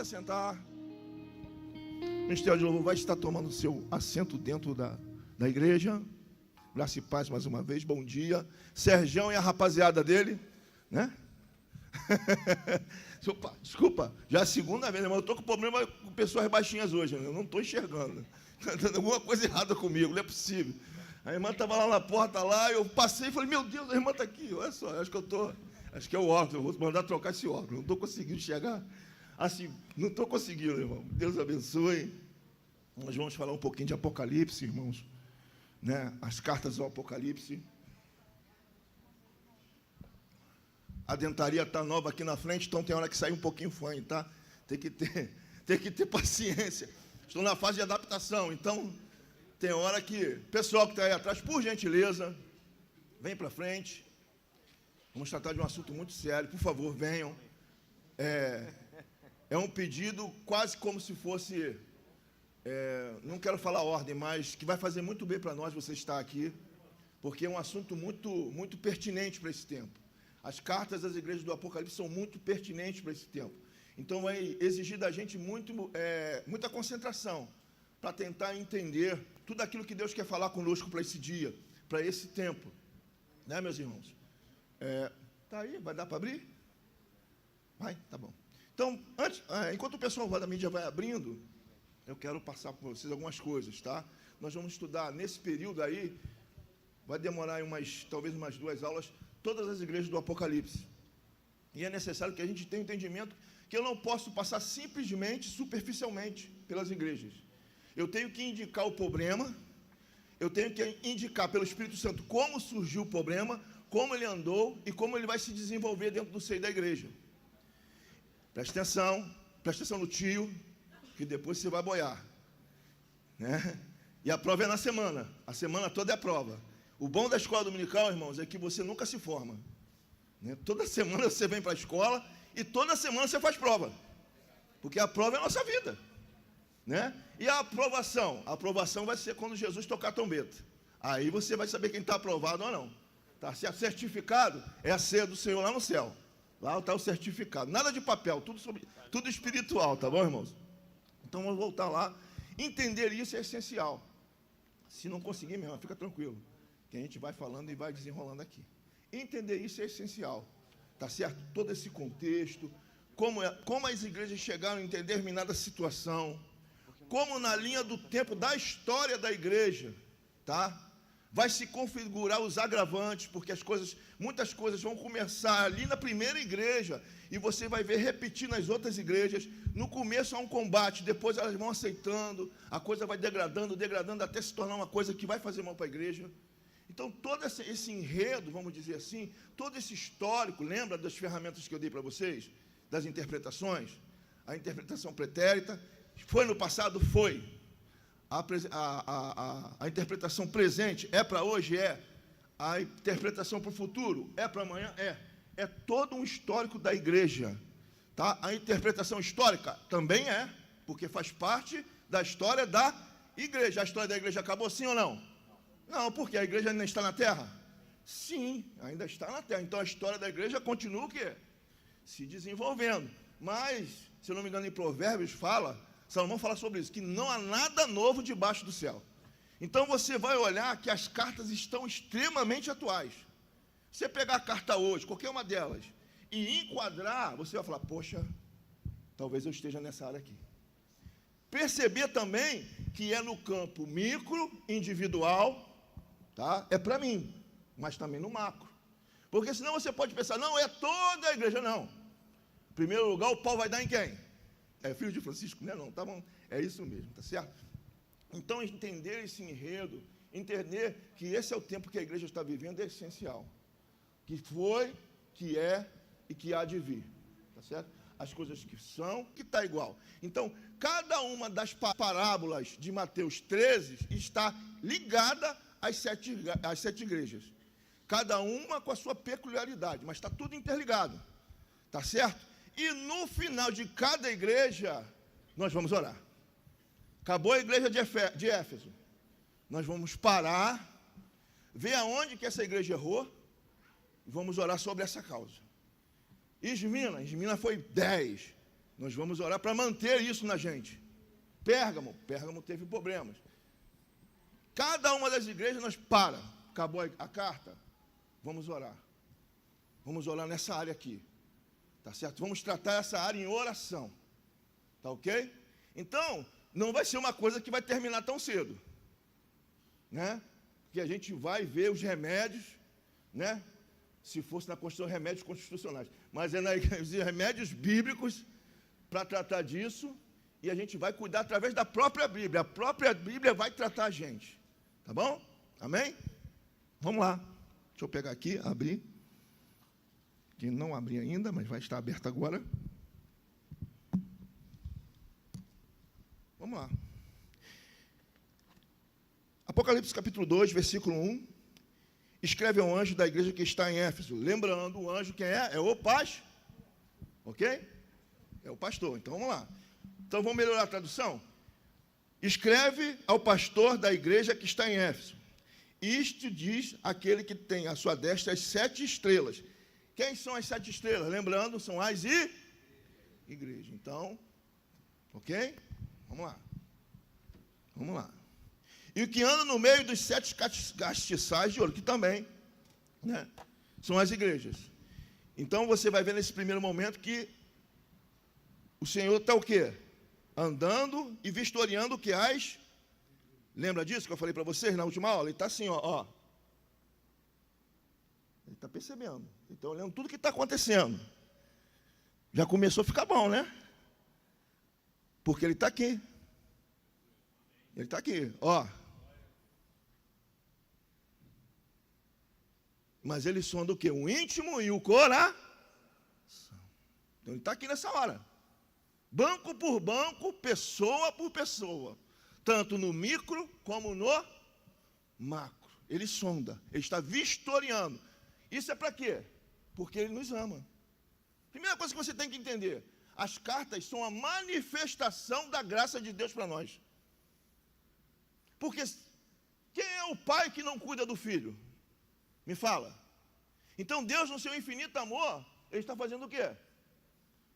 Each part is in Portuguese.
pode assentar. O Ministério de Louvor vai estar tomando seu assento dentro da igreja. Graça e paz mais uma vez, bom dia. Serjão e a rapaziada dele, né? Opa, desculpa, já é a segunda vez, mas eu estou com problema com pessoas baixinhas hoje, né? Eu não estou enxergando. Está dando alguma coisa errada comigo, não é possível. A irmã estava lá na porta, lá, eu passei e falei, meu Deus, a irmã está aqui, olha só, acho que é o óculos, eu vou mandar trocar esse óculos, não estou conseguindo enxergar. Assim, não estou conseguindo, irmão. Deus abençoe. Nós vamos falar um pouquinho de Apocalipse, irmãos, né? As cartas ao Apocalipse. A dentaria está nova aqui na frente, então tem hora que sai um pouquinho fã, tá? Tem que ter paciência. Estou na fase de adaptação, então tem hora que... Pessoal que está aí atrás, por gentileza, vem para frente. Vamos tratar de um assunto muito sério, por favor, venham. É um pedido quase como se fosse... não quero falar ordem, mas que vai fazer muito bem para nós você estar aqui, porque é um assunto muito, muito pertinente para esse tempo. As cartas das igrejas do Apocalipse são muito pertinentes para esse tempo. Então, vai exigir da gente muita concentração para tentar entender tudo aquilo que Deus quer falar conosco para esse dia, para esse tempo. Né, meus irmãos? Tá aí? Vai dar para abrir? Vai? Tá bom. Então, enquanto o pessoal da mídia vai abrindo, eu quero passar para vocês algumas coisas, tá? Nós vamos estudar nesse período aí, vai demorar talvez umas 2 aulas, todas as igrejas do Apocalipse. E é necessário que a gente tenha um entendimento que eu não posso passar simplesmente, superficialmente, pelas igrejas. Eu tenho que indicar o problema, eu tenho que indicar pelo Espírito Santo como surgiu o problema, como ele andou e como ele vai se desenvolver dentro do seio da igreja. Presta atenção no tio, que depois você vai boiar, né? E a prova é na semana, a semana toda é a prova. O bom da escola dominical, irmãos, é que você nunca se forma, né? Toda semana você vem para a escola e toda semana você faz prova, porque a prova é a nossa vida, né? E a aprovação vai ser quando Jesus tocar a trombeta. Aí você vai saber quem está aprovado ou não. Tá certo? Certificado é a ceia do Senhor lá no céu. Lá está o certificado. Nada de papel, tudo espiritual, tá bom, irmãos? Então vamos voltar lá. Entender isso é essencial. Se não conseguir, meu irmão, fica tranquilo, que a gente vai falando e vai desenrolando aqui. Entender isso é essencial. Tá certo? Todo esse contexto, como as igrejas chegaram em determinada situação, como na linha do tempo da história da igreja, tá? Vai se configurar os agravantes, porque muitas coisas vão começar ali na primeira igreja, e você vai ver repetir nas outras igrejas. No começo há um combate, depois elas vão aceitando, a coisa vai degradando, até se tornar uma coisa que vai fazer mal para a igreja. Então, todo esse enredo, vamos dizer assim, todo esse histórico, lembra das ferramentas que eu dei para vocês? Das interpretações? A interpretação pretérita, foi no passado? Foi. A interpretação presente é para hoje? É. A interpretação para o futuro é para amanhã? É. É todo um histórico da igreja. Tá? A interpretação histórica também é, porque faz parte da história da igreja. A história da igreja acabou sim ou não? Não, porque a igreja ainda está na terra? Sim, ainda está na terra. Então a história da igreja continua o quê? Se desenvolvendo. Mas, se eu não me engano, em Provérbios Salomão fala sobre isso, que não há nada novo debaixo do céu. Então você vai olhar que as cartas estão extremamente atuais. Você pegar a carta hoje, qualquer uma delas, e enquadrar, você vai falar, poxa, talvez eu esteja nessa área aqui. Perceber também que é no campo micro, individual, tá? É para mim, mas também no macro. Porque senão você pode pensar, não, é toda a igreja, não. Em primeiro lugar, o pau vai dar em quem? É filho de Francisco, né? Não, tá bom? É isso mesmo, tá certo? Então, entender esse enredo, entender que esse é o tempo que a igreja está vivendo é essencial. Que foi, que é e que há de vir, tá certo? As coisas que são, que está igual. Então, cada uma das parábolas de Mateus 13 está ligada às sete igrejas. Cada uma com a sua peculiaridade, mas está tudo interligado, tá certo? E no final de cada igreja, nós vamos orar. Acabou a igreja de Éfeso. Nós vamos parar, ver aonde que essa igreja errou, e vamos orar sobre essa causa. Esmina foi 10, Nós vamos orar para manter isso na gente. Pérgamo teve problemas. Cada uma das igrejas nós acabou a carta, vamos orar. Vamos orar nessa área aqui. Tá certo? Vamos tratar essa área em oração. Tá ok? Então, não vai ser uma coisa que vai terminar tão cedo. Né? Porque a gente vai ver os remédios, né? Se fosse na Constituição, remédios constitucionais. Mas é os remédios bíblicos para tratar disso. E a gente vai cuidar através da própria Bíblia. A própria Bíblia vai tratar a gente. Tá bom? Amém? Vamos lá. Deixa eu pegar aqui, abrir. Que não abri ainda, mas vai estar aberto agora. Vamos lá. Apocalipse capítulo 2, versículo 1. Escreve ao anjo da igreja que está em Éfeso. Lembrando, o anjo quem é? É o pastor. Ok? É o pastor. Então, vamos lá. Então, vamos melhorar a tradução? Escreve ao pastor da igreja que está em Éfeso. Isto diz aquele que tem à sua destra as 7 estrelas. Quem são as 7 estrelas? Lembrando, são as igrejas. Então, ok? Vamos lá. Vamos lá. E o que anda no meio dos 7 castiçais de ouro, que também, né, são as igrejas. Então, você vai ver nesse primeiro momento que o Senhor está o quê? Andando e vistoriando o que as... Lembra disso que eu falei para vocês na última aula? Ele está assim, ó. Ele está percebendo. Ele está olhando tudo que está acontecendo. Já começou a ficar bom, né? Porque ele está aqui. Ele está aqui, ó. Mas ele sonda o quê? O íntimo e o coração. Então ele está aqui nessa hora. Banco por banco, pessoa por pessoa. Tanto no micro como no macro. Ele sonda, ele está vistoriando. Isso é para quê? Porque ele nos ama. Primeira coisa que você tem que entender. As cartas são a manifestação da graça de Deus para nós. Porque quem é o pai que não cuida do filho? Me fala. Então Deus, no seu infinito amor, ele está fazendo o quê?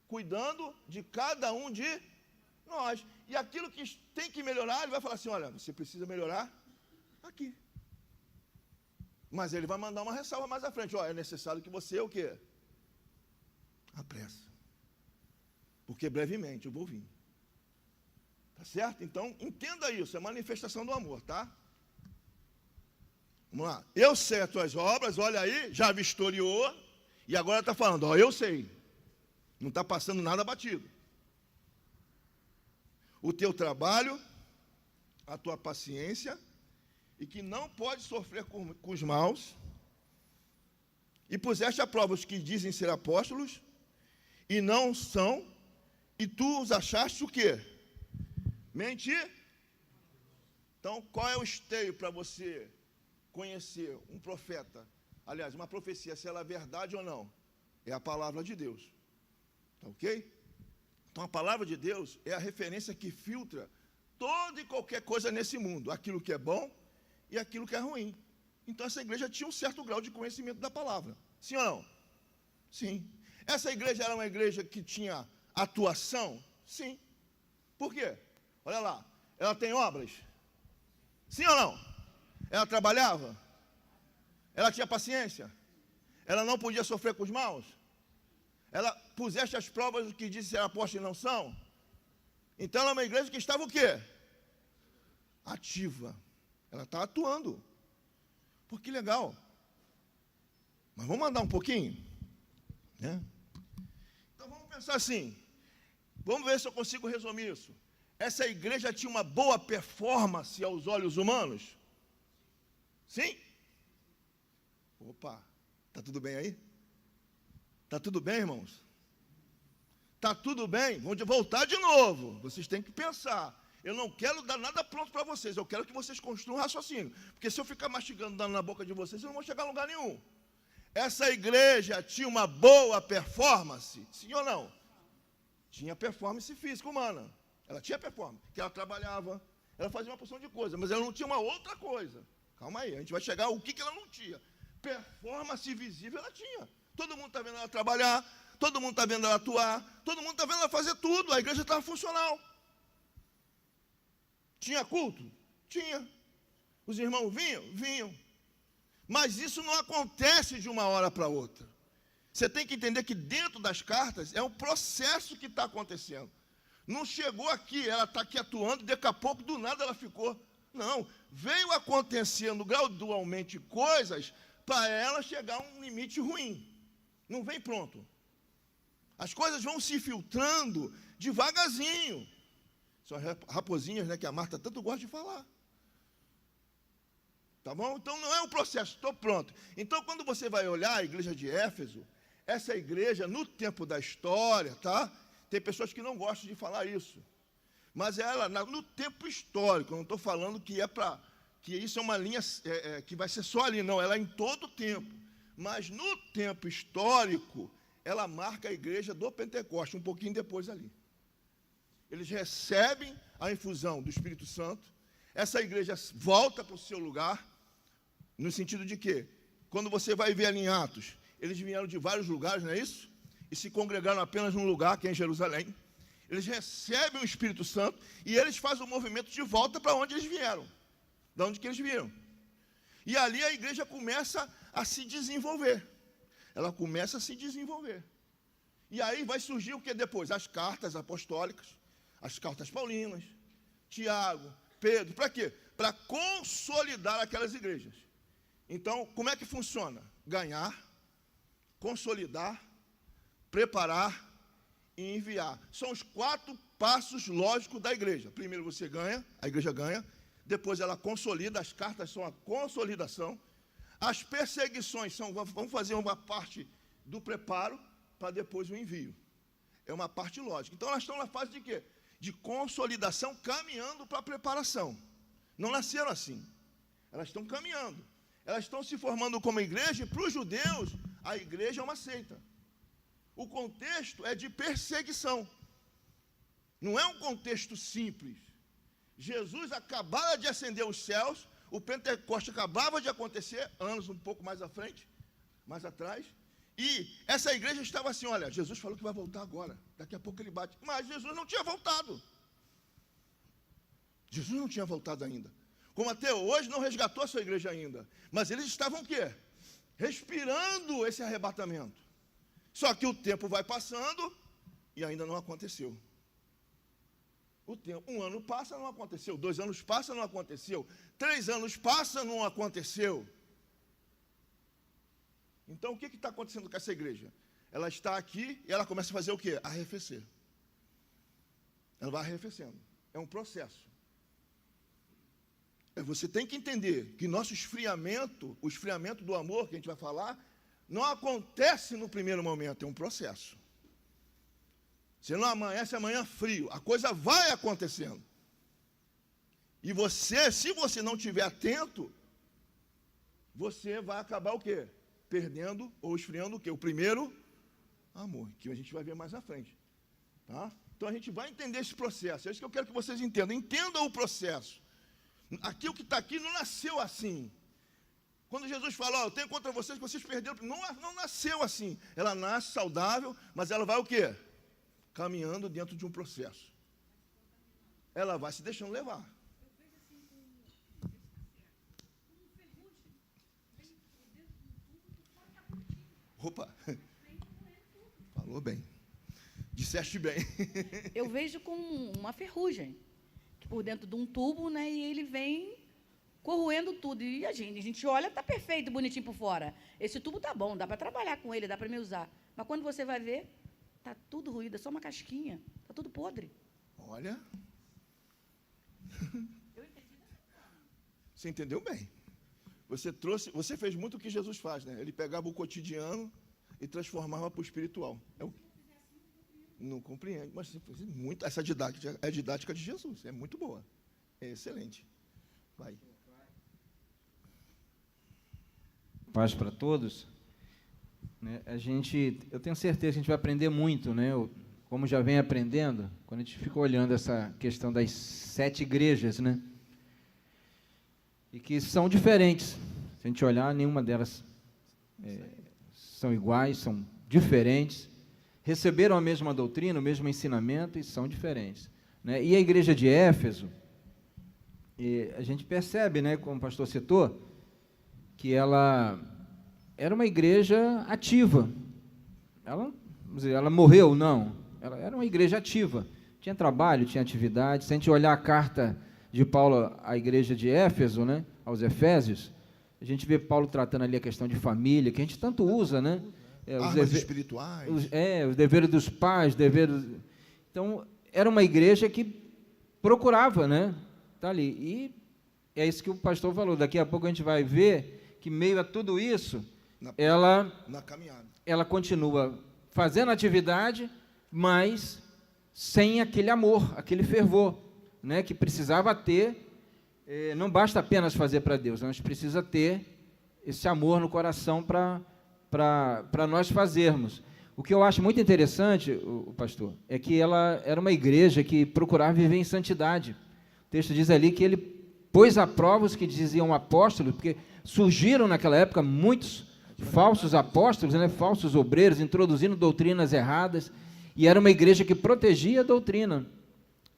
Cuidando de cada um de nós. E aquilo que tem que melhorar, ele vai falar assim, olha, você precisa melhorar aqui. Mas ele vai mandar uma ressalva mais à frente. Ó, é necessário que você, o quê? Apressa. Porque brevemente eu vou vir. Tá certo? Então, entenda isso, é manifestação do amor, tá? Vamos lá. Eu sei as tuas obras, olha aí, já vistoriou, e agora está falando, ó, eu sei. Não está passando nada batido. O teu trabalho, a tua paciência, e que não pode sofrer com os maus, e puseste à prova os que dizem ser apóstolos, e não são, e tu os achaste o quê? Mentir. Então, qual é o esteio para você conhecer um profeta? Aliás, uma profecia, se ela é verdade ou não? É a palavra de Deus. Tá ok? Então, a palavra de Deus é a referência que filtra toda e qualquer coisa nesse mundo. Aquilo que é bom e aquilo que é ruim. Então, essa igreja tinha um certo grau de conhecimento da palavra. Sim ou não? Sim. Essa igreja era uma igreja que tinha atuação? Sim. Por quê? Olha lá, ela tem obras? Sim ou não? Ela trabalhava? Ela tinha paciência? Ela não podia sofrer com os maus? Ela puseste as provas do que disse ser apóstolo e não são? Então ela é uma igreja que estava o quê? Ativa. Ela está atuando. Pô, que legal. Mas vamos andar um pouquinho? Né? Então vamos pensar assim. Vamos ver se eu consigo resumir isso. Essa igreja tinha uma boa performance aos olhos humanos? Sim? Opa, está tudo bem aí? Está tudo bem, irmãos? Está tudo bem? Vamos voltar de novo. Vocês têm que pensar. Eu não quero dar nada pronto para vocês. Eu quero que vocês construam um raciocínio. Porque se eu ficar mastigando, dando na boca de vocês, vocês não vão chegar a lugar nenhum. Essa igreja tinha uma boa performance? Sim ou não? Tinha performance física humana. Ela tinha performance, que ela trabalhava, ela fazia uma porção de coisa, mas ela não tinha uma outra coisa. Calma aí, a gente vai chegar ao que ela não tinha. Performance visível ela tinha. Todo mundo está vendo ela trabalhar, todo mundo está vendo ela atuar, todo mundo está vendo ela fazer tudo, a igreja estava funcional. Tinha culto? Tinha. Os irmãos vinham? Vinham. Mas isso não acontece de uma hora para outra. Você tem que entender que dentro das cartas é um processo que está acontecendo. Não chegou aqui, ela está aqui atuando, e daqui a pouco, do nada, ela ficou. Não, veio acontecendo gradualmente coisas para ela chegar a um limite ruim. Não vem pronto. As coisas vão se filtrando devagarzinho. São raposinhas, né, que a Marta tanto gosta de falar. Tá bom? Então não é um processo, estou pronto. Então quando você vai olhar a igreja de Éfeso, essa igreja no tempo da história, tá? Tem pessoas que não gostam de falar isso. Mas ela, no tempo histórico, eu não estou falando que que isso é uma linha que vai ser só ali, não, ela é em todo o tempo. Mas no tempo histórico, ela marca a igreja do Pentecoste, um pouquinho depois ali. Eles recebem a infusão do Espírito Santo, essa igreja volta para o seu lugar, no sentido de que, quando você vai ver ali em Atos, eles vieram de vários lugares, não é isso? E se congregaram apenas num lugar, que é em Jerusalém. Eles recebem o Espírito Santo e eles fazem o movimento de volta para onde eles vieram, de onde que eles vieram. E ali a igreja começa a se desenvolver. Ela começa a se desenvolver. E aí vai surgir o que depois? As cartas apostólicas, as cartas paulinas, Tiago, Pedro. Para quê? Para consolidar aquelas igrejas. Então, como é que funciona? Ganhar, consolidar, preparar e enviar. São os 4 passos lógicos da igreja. Primeiro você ganha, a igreja ganha. Depois ela consolida, as cartas são a consolidação. As perseguições vamos fazer uma parte do preparo para depois o envio. É uma parte lógica. Então elas estão na fase de quê? De consolidação, caminhando para a preparação. Não nasceram assim. Elas estão caminhando. Elas estão se formando como igreja, e para os judeus, a igreja é uma seita. O contexto é de perseguição. Não é um contexto simples. Jesus acabara de ascender os céus, o Pentecoste acabava de acontecer, anos um pouco mais à frente, mais atrás, e essa igreja estava assim, olha, Jesus falou que vai voltar agora, daqui a pouco ele bate. Mas Jesus não tinha voltado. Jesus não tinha voltado ainda. Como até hoje não resgatou a sua igreja ainda. Mas eles estavam o quê? Respirando esse arrebatamento. Só que o tempo vai passando e ainda não aconteceu. O tempo, 1 ano passa, não aconteceu. 2 anos passa, não aconteceu. 3 anos passa, não aconteceu. Então, o que está acontecendo com essa igreja? Ela está aqui e ela começa a fazer o quê? Arrefecer. Ela vai arrefecendo. É um processo. Você tem que entender que nosso esfriamento, o esfriamento do amor que a gente vai falar, não acontece no primeiro momento, é um processo. Você não amanhece amanhã frio, a coisa vai acontecendo. E você, se você não estiver atento, você vai acabar o quê? Perdendo ou esfriando o quê? O primeiro amor, que a gente vai ver mais à frente. Tá? Então a gente vai entender esse processo. É isso que eu quero que vocês entendam. Entendam o processo. Aqui o que está aqui não nasceu assim. Quando Jesus fala, eu tenho contra vocês que vocês perderam, não nasceu assim. Ela nasce saudável, mas ela vai o quê? Caminhando dentro de um processo. Ela vai se deixando levar. Opa, falou bem. Disseste bem. Eu vejo com uma ferrugem por dentro de um tubo, né? E ele vem corroendo tudo. E a gente olha, está perfeito, bonitinho por fora. Esse tubo está bom, dá para trabalhar com ele, dá para me usar. Mas quando você vai ver, está tudo ruído, é só uma casquinha, está tudo podre. Olha. Você entendeu bem. Você fez muito o que Jesus faz, né? Ele pegava o cotidiano e transformava para o espiritual. Não compreende, mas você fez muito. Essa didática é a didática de Jesus, é muito boa, é excelente. Vai. Paz para todos. Né, eu tenho certeza que a gente vai aprender muito, né? Como já vem aprendendo, quando a gente fica olhando essa questão das 7 igrejas, né? E que são diferentes. Se a gente olhar, nenhuma delas são iguais, são diferentes. receberam a mesma doutrina, o mesmo ensinamento e são diferentes, né? E a igreja de Éfeso, a gente percebe, né, como o pastor citou, que ela era uma igreja ativa. Vamos dizer, ela morreu? Não. Ela era uma igreja ativa. Tinha trabalho, tinha atividade. Se a gente olhar a carta de Paulo à igreja de Éfeso, né, aos Efésios, a gente vê Paulo tratando ali a questão de família, que a gente tanto usa, né? Armas espirituais. Os deveres dos pais, Então, era uma igreja que procurava, né? Tá ali. E é isso que o pastor falou. Daqui a pouco a gente vai ver que, meio a tudo isso, na caminhada, ela continua fazendo atividade, mas sem aquele amor, aquele fervor, né, que precisava ter. Não basta apenas fazer para Deus, a gente precisa ter esse amor no coração para nós fazermos. O que eu acho muito interessante, o pastor, é que ela era uma igreja que procurava viver em santidade. O texto diz ali que ele pôs à prova os que diziam apóstolos, porque surgiram naquela época muitos falsos apóstolos, né, falsos obreiros, introduzindo doutrinas erradas, e era uma igreja que protegia a doutrina,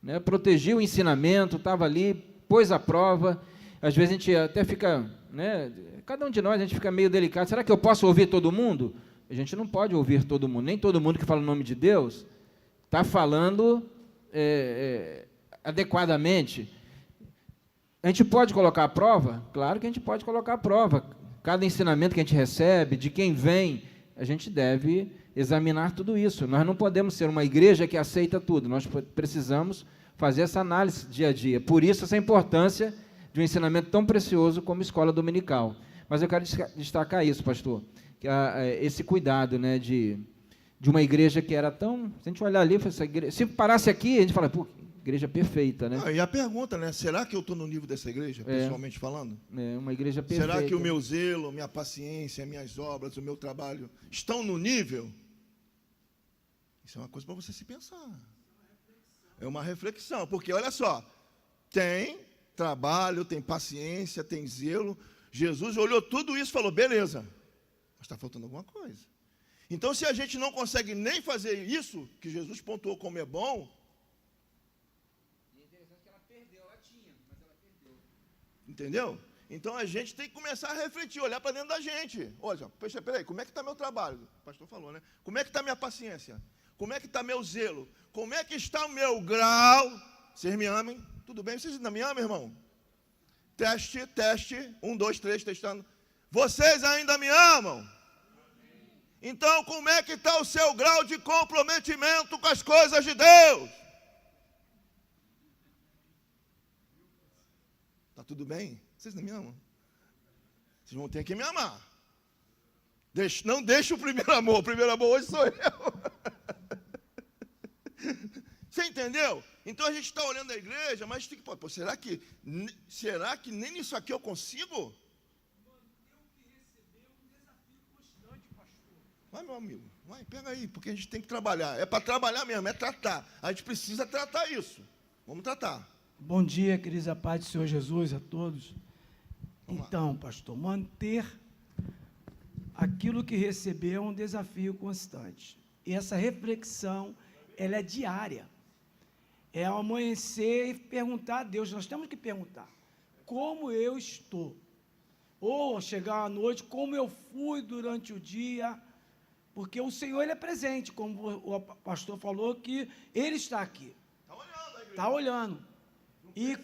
né, protegia o ensinamento, estava ali, pôs à prova. Às vezes a gente até fica, né, cada um de nós, a gente fica meio delicado. Será que eu posso ouvir todo mundo? A gente não pode ouvir todo mundo. Nem todo mundo que fala o nome de Deus está falando adequadamente. A gente pode colocar à prova? Claro que a gente pode colocar à prova. Cada ensinamento que a gente recebe, de quem vem, a gente deve examinar tudo isso. Nós não podemos ser uma igreja que aceita tudo. Nós precisamos fazer essa análise dia a dia. Por isso, essa importância de um ensinamento tão precioso como escola dominical. Mas eu quero destacar isso, pastor, que esse cuidado, né, de uma igreja que era tão... Se a gente olhar ali, essa igreja, se parasse aqui, a gente fala, pô, igreja perfeita, né? E a pergunta, né, será que eu estou no nível dessa igreja, pessoalmente falando? Uma igreja perfeita. Será que o meu zelo, minha paciência, minhas obras, o meu trabalho estão no nível? Isso é uma coisa para você se pensar. É uma reflexão, porque olha só, tem trabalho, tem paciência, tem zelo. Jesus olhou tudo isso e falou, beleza, mas está faltando alguma coisa. Então, se a gente não consegue nem fazer isso, que Jesus pontuou como é bom... E é interessante que ela perdeu, ela tinha, mas ela perdeu. Entendeu? Então, a gente tem que começar a refletir, olhar para dentro da gente. Olha, peraí, como é que está meu trabalho? O pastor falou, né? Como é que está minha paciência? Como é que está meu zelo? Como é que está o meu grau? Vocês me amem? Tudo bem? Vocês ainda me amam, irmão? Teste, teste. 1, 2, 3, testando. Vocês ainda me amam? Então, como é que está o seu grau de comprometimento com as coisas de Deus? Está tudo bem? Vocês não me amam? Vocês vão ter que me amar. Não deixe o primeiro amor hoje sou eu. Você entendeu? Então a gente está olhando a igreja, mas tem que, pô, será que nem nisso aqui eu consigo? Vai, meu amigo, vai, pega aí, porque a gente tem que trabalhar. É para trabalhar mesmo, é tratar. A gente precisa tratar isso. Vamos tratar. Bom dia, queridos, a paz do Senhor Jesus a todos. Então, pastor, manter aquilo que recebeu é um desafio constante. E essa reflexão, ela é diária. É ao amanhecer e perguntar a Deus. Nós temos que perguntar, como eu estou? Ou chegar à noite, como eu fui durante o dia? Porque o Senhor, Ele é presente, como o pastor falou, que Ele está aqui. Está olhando, está olhando. E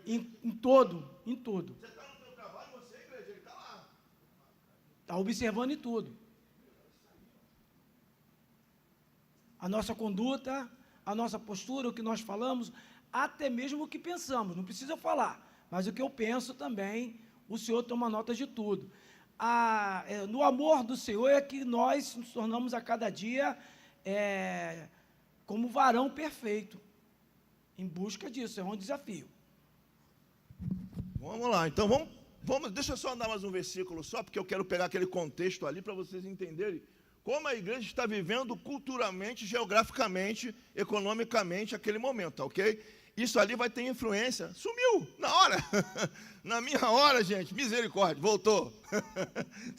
em tudo. Você está no seu trabalho, você, igreja, Ele está lá. Está observando em tudo. A nossa conduta, a nossa postura, o que nós falamos, até mesmo o que pensamos. Não precisa falar, mas o que eu penso também, o Senhor toma nota de tudo. No amor do Senhor é que nós nos tornamos a cada dia como varão perfeito. Em busca disso, é um desafio. Vamos lá, então vamos, deixa eu só dar mais um versículo só, porque eu quero pegar aquele contexto ali para vocês entenderem como a igreja está vivendo culturalmente, geograficamente, economicamente aquele momento, tá ok? isso ali vai ter influência. Sumiu, na hora. Na minha hora, gente, misericórdia, voltou.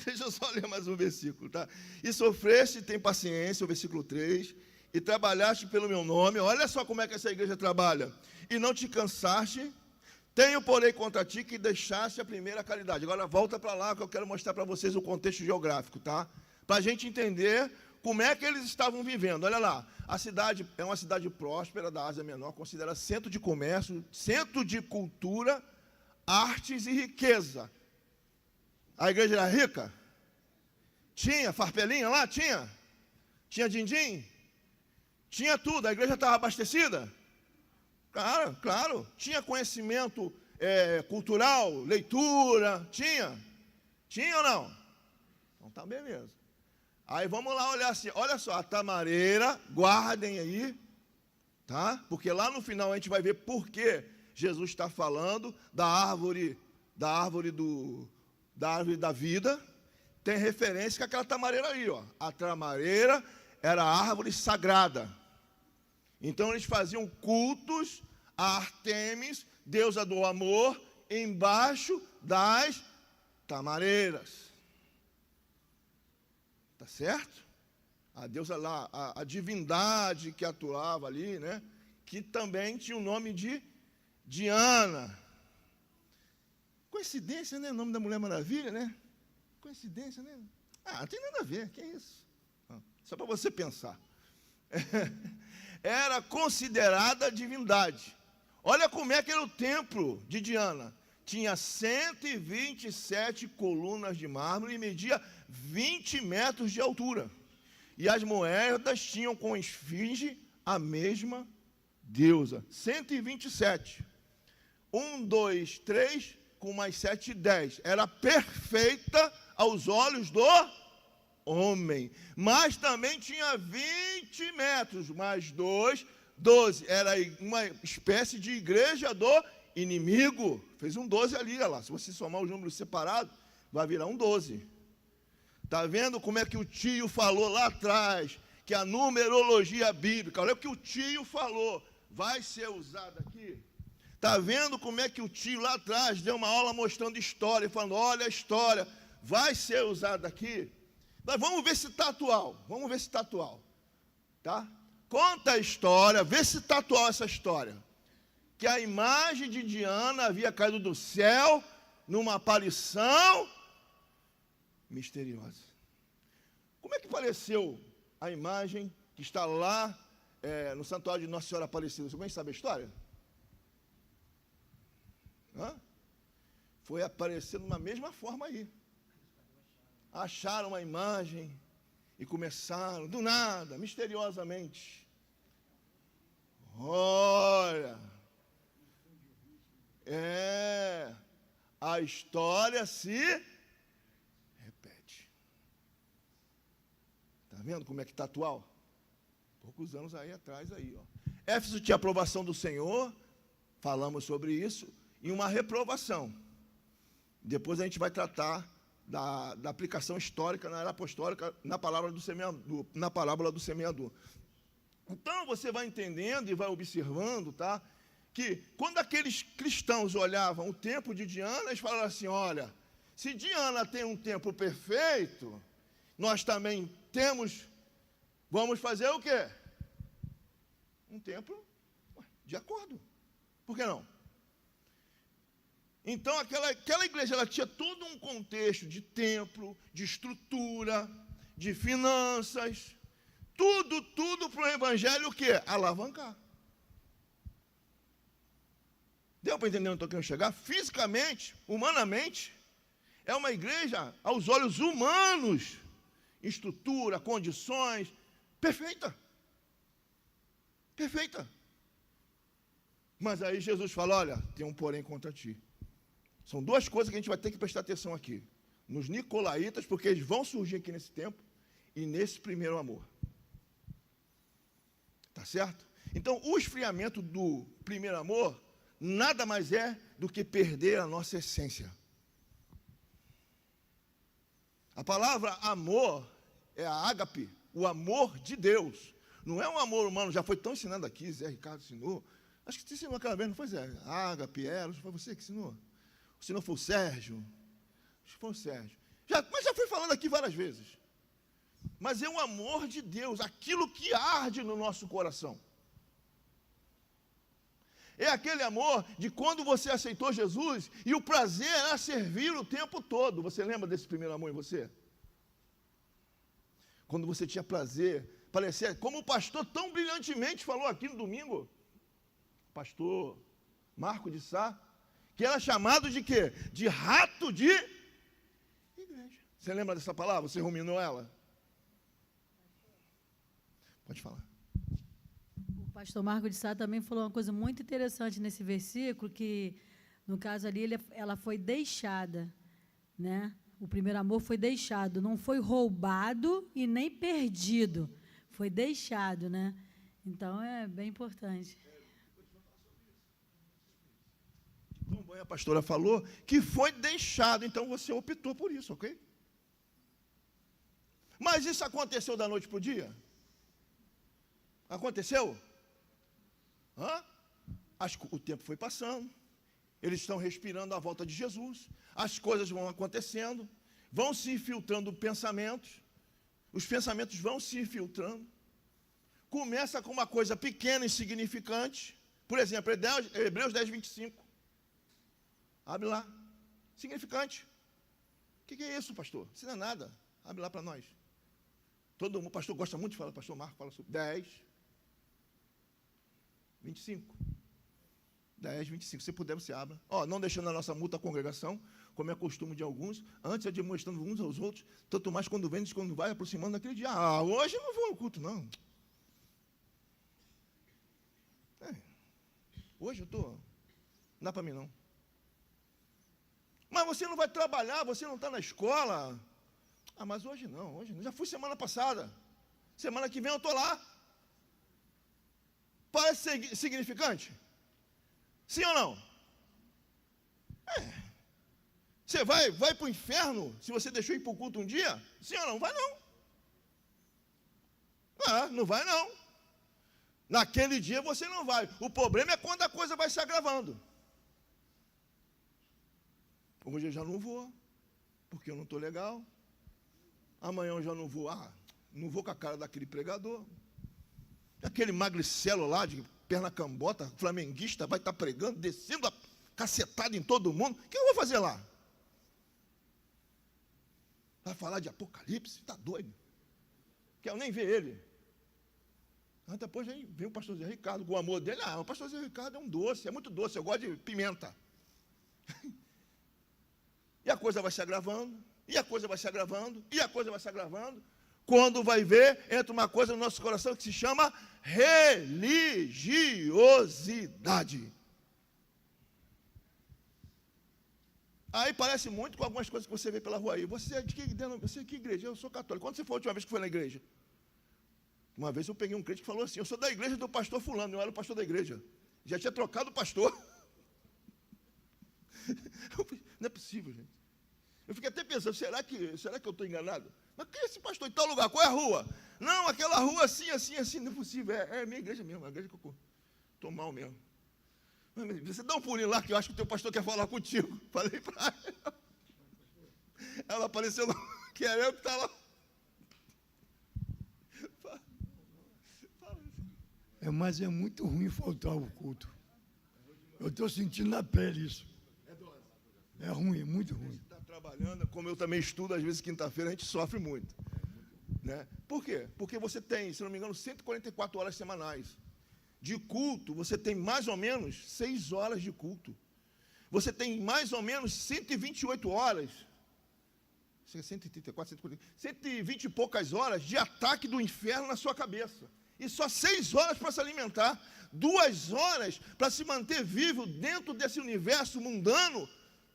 Deixa eu só ler mais um versículo, tá? E sofreste, tem paciência, o versículo 3, e trabalhaste pelo meu nome. Olha só como é que essa igreja trabalha. E não te cansaste, tenho, porém, contra ti que deixaste a primeira caridade. Agora volta para lá que eu quero mostrar para vocês o contexto geográfico, tá? Para a gente entender como é que eles estavam vivendo. Olha lá, a cidade é uma cidade próspera da Ásia Menor, considerada centro de comércio, centro de cultura, artes e riqueza. A igreja era rica? Tinha farpelinha lá? Tinha? Tinha din-din? Tinha tudo. A igreja estava abastecida? Claro, claro. Tinha conhecimento cultural, leitura? Tinha? Tinha ou não? Então tá beleza. Aí vamos lá olhar assim, olha só, a tamareira, guardem aí, tá? Porque lá no final a gente vai ver por que Jesus está falando da árvore da vida. Tem referência com aquela tamareira aí, ó. A tamareira era a árvore sagrada. Então eles faziam cultos a Artemis, deusa do amor, embaixo das tamareiras. Tá certo? A deusa lá, a divindade que atuava ali, né? Que também tinha o nome de Diana. Coincidência, né? O nome da Mulher Maravilha, né? Coincidência, né? Ah, não tem nada a ver, que é isso? Só para você pensar. Era considerada divindade. Olha como é que era o templo de Diana. Tinha 127 colunas de mármore e media 20 metros de altura. E as moedas tinham com esfinge a mesma deusa. 127. 1, 2, 3, com mais 7, 10. Era perfeita aos olhos do homem. Mas também tinha 20 metros, mais 2, 12. Era uma espécie de igreja do inimigo. Fez um 12 ali, olha lá. Se você somar os números separados, vai virar um 12. Está vendo como é que o tio falou lá atrás, que a numerologia bíblica, olha o que o tio falou, vai ser usada aqui? Está vendo como é que o tio lá atrás deu uma aula mostrando história, falando, olha a história, vai ser usada aqui? Mas vamos ver se está atual, tá? Conta a história, vê se está atual essa história. Que a imagem de Diana havia caído do céu numa aparição misteriosa. Como é que apareceu a imagem que está lá no santuário de Nossa Senhora Aparecida? Você sabe a história? Foi aparecer de uma mesma forma aí. Acharam uma imagem e começaram, do nada, misteriosamente. Olha, a história se repete. Está vendo como é que está atual? Poucos anos aí atrás, aí, ó. Éfeso tinha aprovação do Senhor, falamos sobre isso, e uma reprovação. Depois a gente vai tratar da aplicação histórica na era apostólica, na parábola do semeador. Então, você vai entendendo e vai observando, tá? Que quando aqueles cristãos olhavam o templo de Diana, eles falaram assim, olha, se Diana tem um templo perfeito, nós também temos, vamos fazer o quê? Um templo de acordo. Por que não? Então, aquela igreja, ela tinha todo um contexto de templo, de estrutura, de finanças, tudo para o evangelho o quê? Alavancar. Deu para entender onde estou querendo chegar? Fisicamente, humanamente, é uma igreja, aos olhos humanos, estrutura, condições, perfeita. Perfeita. Mas aí Jesus fala, olha, tem um porém contra ti. São duas coisas que a gente vai ter que prestar atenção aqui. Nos nicolaítas, porque eles vão surgir aqui nesse tempo, e nesse primeiro amor. Tá certo? Então, o esfriamento do primeiro amor, nada mais é do que perder a nossa essência. A palavra amor é a ágape, o amor de Deus. Não é um amor humano, já foi tão ensinado aqui, Zé Ricardo ensinou, Acho que te ensinou aquela vez, não foi, Zé? Água, Piero, foi você que ensinou? Se não foi o Sérgio? Acho que foi o Sérgio. Mas já fui falando aqui várias vezes. Mas é o amor de Deus, aquilo que arde no nosso coração. É aquele amor de quando você aceitou Jesus e o prazer era servir o tempo todo. Você lembra desse primeiro amor em você? Quando você tinha prazer, parecia, como o pastor tão brilhantemente falou aqui no domingo, pastor Marco de Sá, que era chamado de quê? De rato de igreja. Você lembra dessa palavra? Você ruminou ela? Pode falar. O pastor Marco de Sá também falou uma coisa muito interessante nesse versículo, que, no caso ali, ela foi deixada, né? O primeiro amor foi deixado, não foi roubado e nem perdido, foi deixado, né? Então, é bem importante. Como a pastora falou, que foi deixado, então você optou por isso, ok? Mas isso aconteceu da noite para o dia? Aconteceu? O tempo foi passando, eles estão respirando a volta de Jesus, as coisas vão acontecendo, vão se infiltrando pensamentos, os pensamentos vão se infiltrando, começa com uma coisa pequena, insignificante, por exemplo, Hebreus 10, 25, abre lá, significante, o que é isso, pastor? Isso não é nada, abre lá para nós, todo mundo, o pastor gosta muito de falar, o pastor Marco fala sobre 10, 25. 10, 25. Se puder, você abra. Não deixando a nossa multa à congregação, como é costume de alguns, antes demonstrando uns aos outros, tanto mais quando vem, quando vai aproximando daquele dia. Hoje eu não vou ao culto, não. Hoje eu estou. Não dá para mim, não. Mas você não vai trabalhar, você não está na escola. Mas hoje não. Já fui semana passada. Semana que vem eu estou lá. Parece ser significante? Sim ou não? Você vai para o inferno se você deixou ir para o culto um dia? Sim ou não? Vai não. Não vai não. Naquele dia você não vai. O problema é quando a coisa vai se agravando. Hoje eu já não vou, porque eu não estou legal. Amanhã eu já não vou. Não vou com a cara daquele pregador. Aquele magricelo lá, de perna cambota, flamenguista, vai estar pregando, descendo a cacetada em todo mundo. O que eu vou fazer lá? Vai falar de Apocalipse? Está doido. Quero nem ver ele. Depois vem o pastor Zé Ricardo, com o amor dele. O pastor Zé Ricardo é um doce, é muito doce, eu gosto de pimenta. E a coisa vai se agravando, e a coisa vai se agravando, e a coisa vai se agravando. Quando vai ver, entra uma coisa no nosso coração que se chama religiosidade. Aí parece muito com algumas coisas que você vê pela rua aí. Você é de que igreja? Eu sou católico. Quando você foi a última vez que foi na igreja? Uma vez eu peguei um crente que falou assim, eu sou da igreja do pastor fulano, eu era o pastor da igreja. Já tinha trocado o pastor. Não é possível, gente. Eu fiquei até pensando, será que eu estou enganado? Mas quem é esse pastor em tal lugar? Qual é a rua? Não, aquela rua assim, assim, assim, não é possível. É a minha igreja mesmo, a igreja que eu estou mal mesmo. Você dá um pulinho lá que eu acho que o teu pastor quer falar contigo. Falei para ela. Ela apareceu, que era eu que estava. Mas é muito ruim faltar ao culto. Eu estou sentindo na pele isso. É ruim, é muito ruim. Está trabalhando, como eu também estudo, às vezes quinta-feira a gente sofre muito. Né? Por quê? Porque você tem, se não me engano, 144 horas semanais. De culto, você tem mais ou menos 6 horas de culto. Você tem mais ou menos 128 horas, 134, 120 e poucas horas de ataque do inferno na sua cabeça. E só 6 horas para se alimentar, 2 horas para se manter vivo dentro desse universo mundano.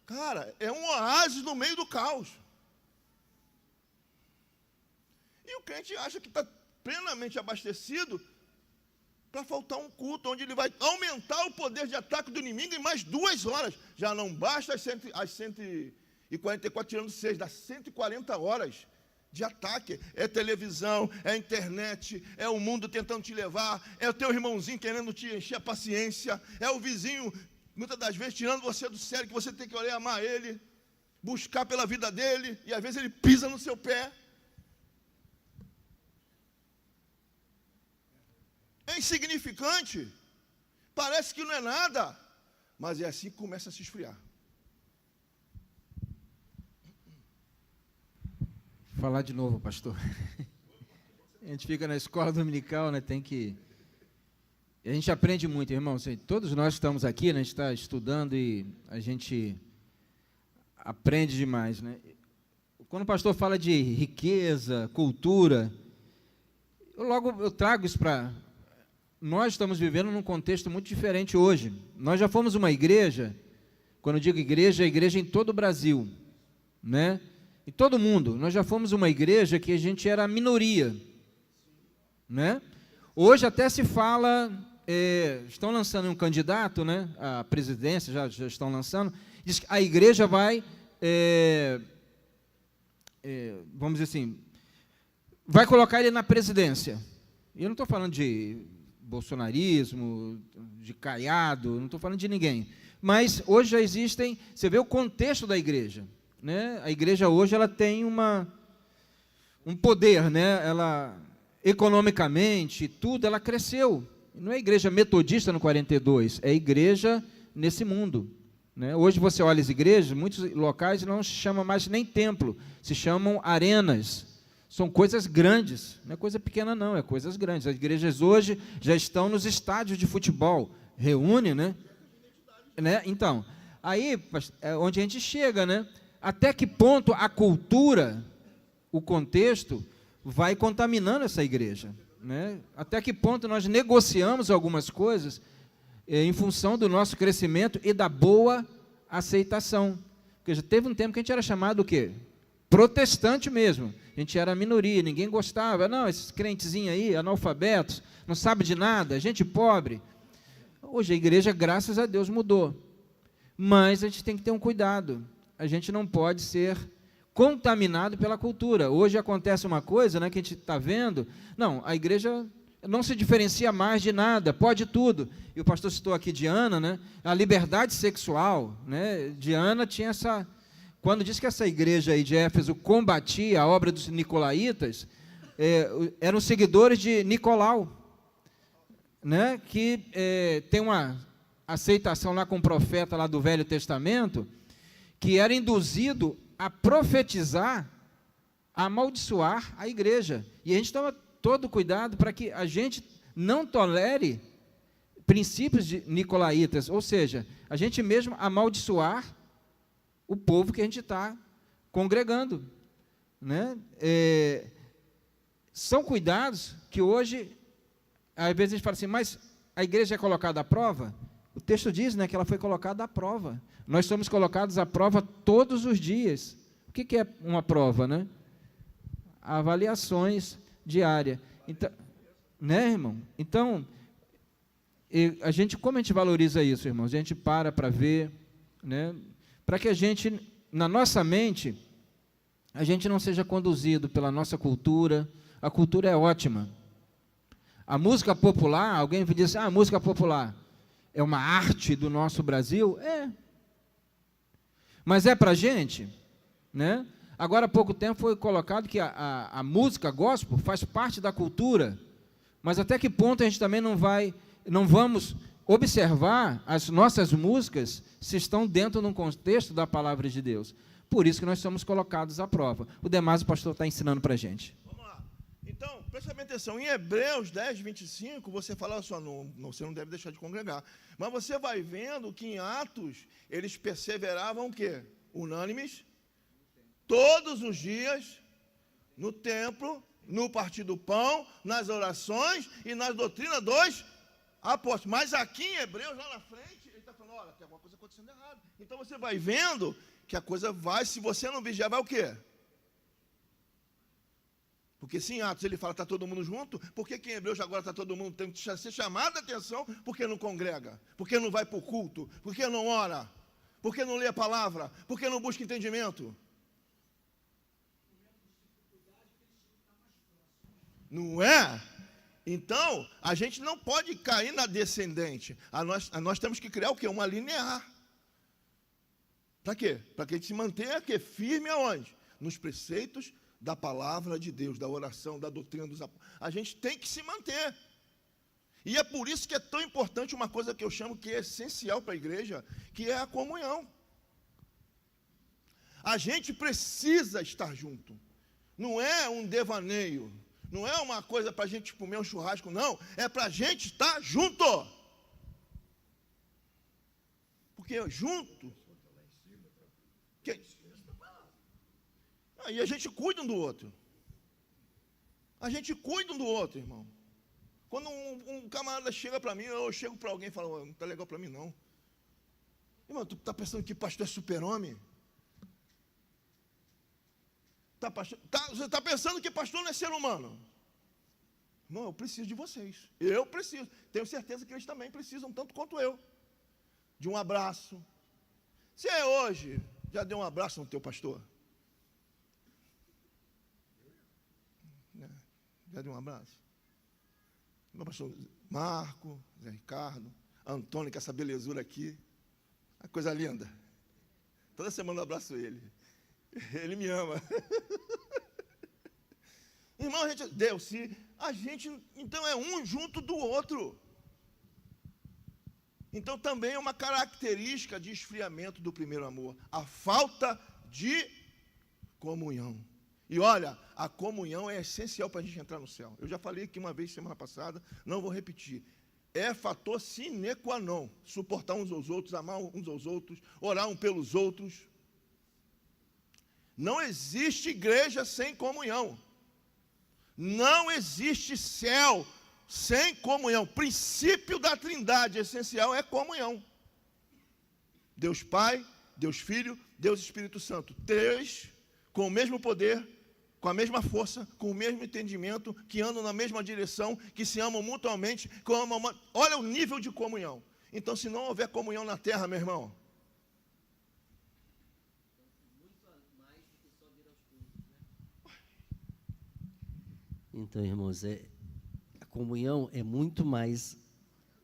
Cara, é um oásis no meio do caos. E o crente acha que está plenamente abastecido para faltar um culto onde ele vai aumentar o poder de ataque do inimigo em mais 2 horas. Já não basta as 144 tirando 6, dá 140 horas de ataque. É televisão, é internet, é o mundo tentando te levar, é o teu irmãozinho querendo te encher a paciência, é o vizinho, muitas das vezes, tirando você do sério, que você tem que olhar e amar ele, buscar pela vida dele, e às vezes ele pisa no seu pé. É insignificante, parece que não é nada, mas é assim que começa a se esfriar. Falar de novo, pastor. A gente fica na escola dominical, né? A gente aprende muito, irmãos. Todos nós estamos aqui, né? A gente está estudando e a gente aprende demais, né? Quando o pastor fala de riqueza, cultura, eu trago isso para... Nós estamos vivendo num contexto muito diferente hoje. Nós já fomos uma igreja, quando eu digo igreja, é igreja em todo o Brasil, né? Em todo mundo. Nós já fomos uma igreja que a gente era a minoria, né? Hoje até se fala, estão lançando um candidato, né? A presidência já estão lançando, diz que a igreja vai, vamos dizer assim, vai colocar ele na presidência. E eu não estou falando de bolsonarismo, de Caiado, não estou falando de ninguém. Mas hoje já existem, você vê o contexto da igreja, né? A igreja hoje ela tem um poder, né? Ela economicamente, tudo, ela cresceu. Não é igreja metodista no 42, é igreja nesse mundo, né? Hoje você olha as igrejas, muitos locais não se chamam mais nem templo, se chamam arenas. São coisas grandes, não é coisa pequena não, é coisas grandes. As igrejas hoje já estão nos estádios de futebol, reúne, né? Então, aí é onde a gente chega, né? Até que ponto a cultura, o contexto, vai contaminando essa igreja, né? Até que ponto nós negociamos algumas coisas em função do nosso crescimento e da boa aceitação. Porque já teve um tempo que a gente era chamado o quê? Protestante mesmo. A gente era a minoria, ninguém gostava. Não, esses crentezinhos aí, analfabetos, não sabe de nada, gente pobre. Hoje a igreja, graças a Deus, mudou. Mas a gente tem que ter um cuidado. A gente não pode ser contaminado pela cultura. Hoje acontece uma coisa, né, que a gente está vendo. Não, a igreja não se diferencia mais de nada, pode tudo. E o pastor citou aqui Diana, né, a liberdade sexual, né, Diana tinha essa... Quando diz que essa igreja aí de Éfeso combatia a obra dos nicolaítas, eram seguidores de Nicolau, né, que tem uma aceitação lá com o profeta lá do Velho Testamento, que era induzido a profetizar, a amaldiçoar a igreja. E a gente toma todo cuidado para que a gente não tolere princípios de nicolaítas, ou seja, a gente mesmo amaldiçoar o povo que a gente está congregando, né? São cuidados que hoje, às vezes a gente fala assim, mas a igreja é colocada à prova? O texto diz, né, que ela foi colocada à prova. Nós somos colocados à prova todos os dias. O que é uma prova, né? Avaliações diárias. Então, né, irmão? Então, como a gente valoriza isso, irmãos? A gente para ver, né? Para que a gente, na nossa mente, a gente não seja conduzido pela nossa cultura. A cultura é ótima. A música popular, alguém diz, a música popular é uma arte do nosso Brasil? É. Mas é para a gente, né? Agora, há pouco tempo foi colocado que a música gospel faz parte da cultura, mas até que ponto a gente também não vamos observar as nossas músicas se estão dentro de um contexto da palavra de Deus. Por isso que nós somos colocados à prova. O demais o pastor está ensinando para a gente. Vamos lá. Então, preste bem atenção. Em Hebreus 10, 25, você fala só, você não deve deixar de congregar. Mas você vai vendo que em Atos, eles perseveravam o quê? Unânimes, todos os dias, no templo, no partir do pão, nas orações e nas doutrinas dos apóstolos. Mas aqui em Hebreus, lá na frente, ele está falando, olha, tem alguma coisa acontecendo errado. Então você vai vendo que a coisa vai, se você não vigiar, vai o quê? Porque se em Atos ele fala, está todo mundo junto, por que em Hebreus agora está todo mundo, tem que ser chamado a atenção, porque não congrega, porque não vai para o culto, porque não ora, porque não lê a palavra, porque não busca entendimento? Não é? Então, a gente não pode cair na descendente. Nós temos que criar o quê? Uma linear. Para quê? Para que a gente se mantenha aqui, firme aonde? Nos preceitos da palavra de Deus, da oração, da doutrina dos apóstolos. A gente tem que se manter. E é por isso que é tão importante uma coisa que eu chamo que é essencial para a igreja, que é a comunhão. A gente precisa estar junto. Não é um devaneio. Não é uma coisa para a gente comer um churrasco, não. É para a gente estar junto. Porque junto... Aí a gente cuida um do outro. A gente cuida um do outro, irmão. Quando um camarada chega para mim, eu chego para alguém e falo, não está legal para mim, não. Irmão, tu está pensando que pastor é super-homem? Você está pensando que pastor não é ser humano? Irmão, eu preciso de vocês. Eu preciso. Tenho certeza que eles também precisam, tanto quanto eu. De um abraço. Você hoje já deu um abraço no teu pastor? Já deu um abraço? Meu pastor Marco, Zé Ricardo, Antônio, com essa belezura aqui. Uma coisa linda. Toda semana eu abraço ele. Ele me ama. Irmão, a gente, então é um junto do outro. Então também é uma característica de esfriamento do primeiro amor, a falta de comunhão. E olha, a comunhão é essencial para a gente entrar no céu. Eu já falei aqui uma vez semana passada, não vou repetir. É fator sine qua non, suportar uns aos outros, amar uns aos outros, orar um pelos outros. Não existe igreja sem comunhão. Não existe céu sem comunhão. O princípio da Trindade essencial é comunhão. Deus Pai, Deus Filho, Deus Espírito Santo. Três com o mesmo poder, com a mesma força, com o mesmo entendimento, que andam na mesma direção, que se amam mutuamente. Olha o nível de comunhão. Então, se não houver comunhão na terra, meu irmão, então, irmãos, a comunhão é muito mais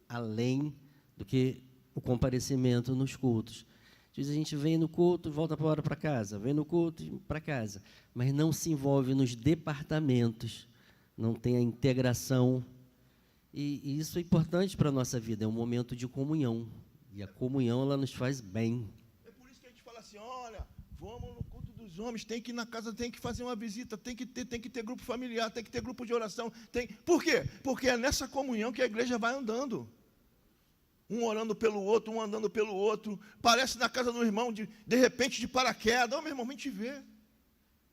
além do que o comparecimento nos cultos. Às vezes a gente vem no culto, volta para casa, vem no culto e para casa, mas não se envolve nos departamentos, não tem a integração. E isso é importante para a nossa vida, é um momento de comunhão. E a comunhão, ela nos faz bem. É por isso que a gente fala assim, olha, vamos no culto dos homens, tem que ir na casa, tem que fazer uma visita, tem que ter grupo familiar, tem que ter grupo de oração. Por quê? Porque é nessa comunhão que a igreja vai andando. Um orando pelo outro, um andando pelo outro. Parece na casa do irmão, de repente, de paraquedas. Meu irmão, a gente vê.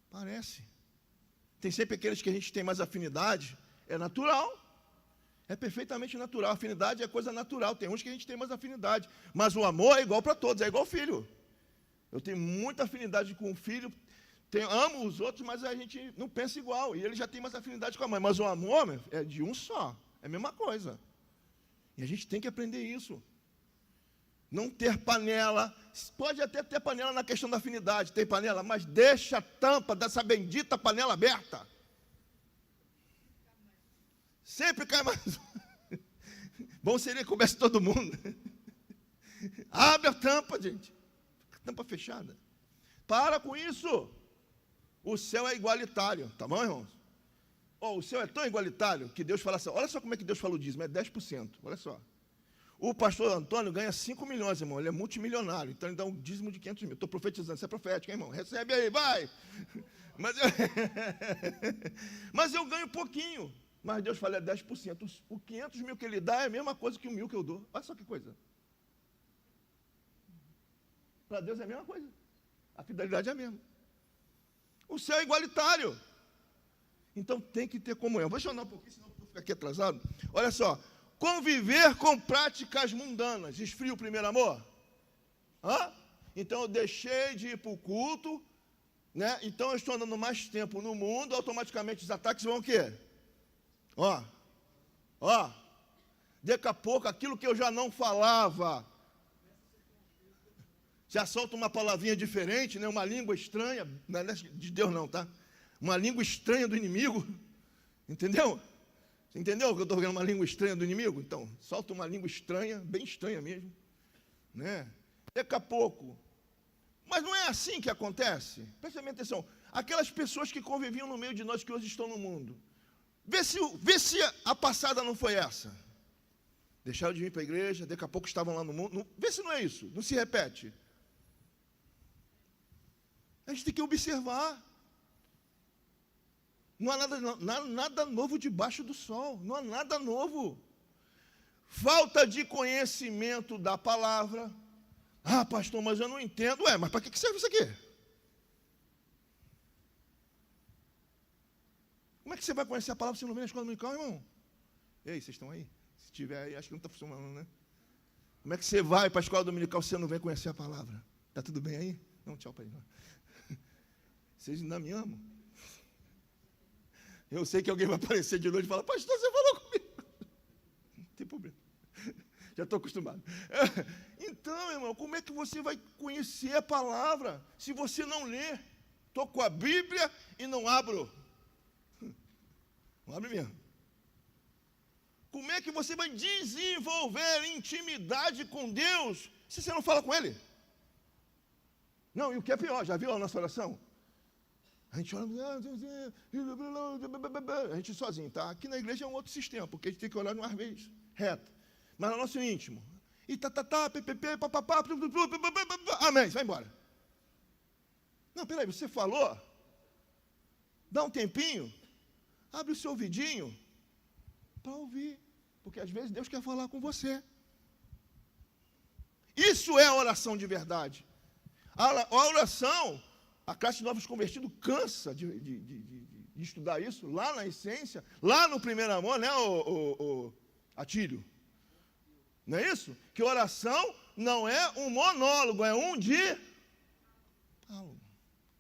Parece. Tem sempre aqueles que a gente tem mais afinidade. É natural. É perfeitamente natural. Afinidade é coisa natural. Tem uns que a gente tem mais afinidade. Mas o amor é igual para todos, é igual filho. Eu tenho muita afinidade com o filho. Amo os outros, mas a gente não pensa igual. E ele já tem mais afinidade com a mãe. Mas o amor é de um só. É a mesma coisa. E a gente tem que aprender isso. Não ter panela. Pode até ter panela na questão da afinidade. Tem panela, mas deixa a tampa dessa bendita panela aberta. Sempre cai mais. Bom seria que coubesse todo mundo. Abre a tampa, gente. Tampa fechada. Para com isso. O céu é igualitário. Tá bom, irmãos? O céu é tão igualitário que Deus fala assim, olha só como é que Deus fala o dízimo, é 10%, olha só. O pastor Antônio ganha 5 milhões, irmão, ele é multimilionário, então ele dá um dízimo de 500 mil. Estou profetizando, isso é profético, hein, irmão? Recebe aí, vai! Mas eu ganho pouquinho, mas Deus fala, é 10%. O 500 mil que ele dá é a mesma coisa que o 1.000 que eu dou. Olha só que coisa. Para Deus é a mesma coisa. A fidelidade é a mesma. O céu é igualitário. Então tem que ter comunhão. Vou chorar um pouquinho, senão eu vou ficar aqui atrasado. Olha só. Conviver com práticas mundanas. Esfria o primeiro amor? Então eu deixei de ir para o culto, né? Então eu estou andando mais tempo no mundo, automaticamente os ataques vão o quê? Daqui a pouco aquilo que eu já não falava, já solta uma palavrinha diferente, né? Uma língua estranha, não é de Deus não, tá? Uma língua estranha do inimigo, Entendeu? Você entendeu que eu estou vendo uma língua estranha do inimigo? Então, solta uma língua estranha, bem estranha mesmo. Né? Daqui a pouco. Mas não é assim que acontece. Preste atenção. Aquelas pessoas que conviviam no meio de nós, que hoje estão no mundo. Vê se a passada não foi essa. Deixaram de vir para a igreja, daqui a pouco estavam lá no mundo. Vê se não é isso, não se repete. A gente tem que observar. Não há nada novo debaixo do sol. Não há nada novo. Falta de conhecimento da palavra. Ah, pastor, mas eu não entendo. Ué, mas para que serve isso aqui? Como é que você vai conhecer a palavra se não vem na escola dominical, irmão? Ei, vocês estão aí? Se tiver aí, acho que não está funcionando, né? Como é que você vai para a escola dominical se você não vem conhecer a palavra? Está tudo bem aí? Não, tchau para ele. Vocês ainda me amam? Eu sei que alguém vai aparecer de noite e falar, pastor, você falou comigo. Não tem problema. Já estou acostumado. Então, irmão, como é que você vai conhecer a palavra se você não lê? Estou com a Bíblia e não abro. Não abre mesmo. Como é que você vai desenvolver intimidade com Deus se você não fala com Ele? Não, e o que é pior, já viu a nossa oração? A gente ora, a gente sozinho, tá? Aqui na igreja é um outro sistema, porque a gente tem que orar de uma vez, reto. Mas no nosso íntimo, e ppp, papapá, amém, vai embora. Não, peraí, você falou? Dá um tempinho, abre o seu ouvidinho para ouvir, porque às vezes Deus quer falar com você. Isso é a oração de verdade. A oração, a classe de novos convertidos cansa de estudar isso, lá na essência, lá no primeiro amor, né, o Atílio? Não é isso? Que oração não é um monólogo, é um diálogo.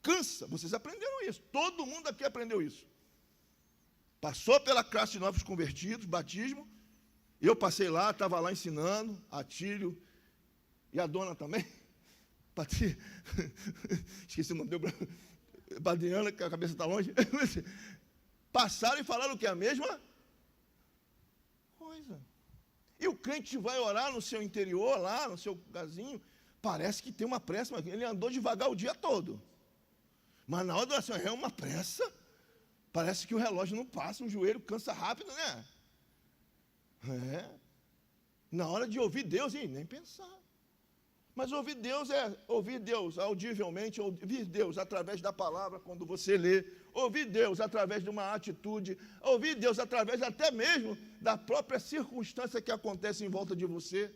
Cansa, vocês aprenderam isso, todo mundo aqui aprendeu isso. Passou pela classe de novos convertidos, batismo, eu passei lá, estava lá ensinando, Atílio, e a dona também, esqueci o nome dele, Adriana, que a cabeça está longe, passaram e falaram o que? A mesma coisa. E o crente vai orar no seu interior, lá no seu casinho, parece que tem uma pressa, mas ele andou devagar o dia todo. Mas na hora da oração é uma pressa, parece que o relógio não passa, o joelho cansa rápido, né? Na hora de ouvir Deus, nem pensar. Mas ouvir Deus é ouvir Deus audivelmente, ouvir Deus através da palavra quando você lê, ouvir Deus através de uma atitude, ouvir Deus através até mesmo da própria circunstância que acontece em volta de você.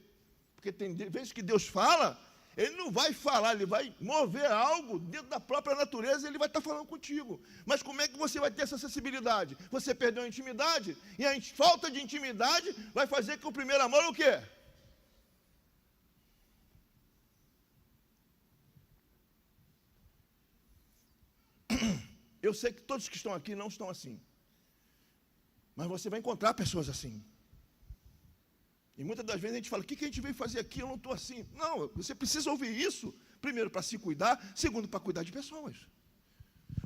Porque tem vezes que Deus fala, Ele não vai falar, Ele vai mover algo dentro da própria natureza, Ele vai estar falando contigo. Mas como é que você vai ter essa sensibilidade? Você perdeu a intimidade, e a falta de intimidade vai fazer que o primeiro amor é o quê? Eu sei que todos que estão aqui não estão assim. Mas você vai encontrar pessoas assim. E muitas das vezes a gente fala, o que a gente veio fazer aqui? Eu não estou assim. Não, você precisa ouvir isso, primeiro para se cuidar, segundo para cuidar de pessoas.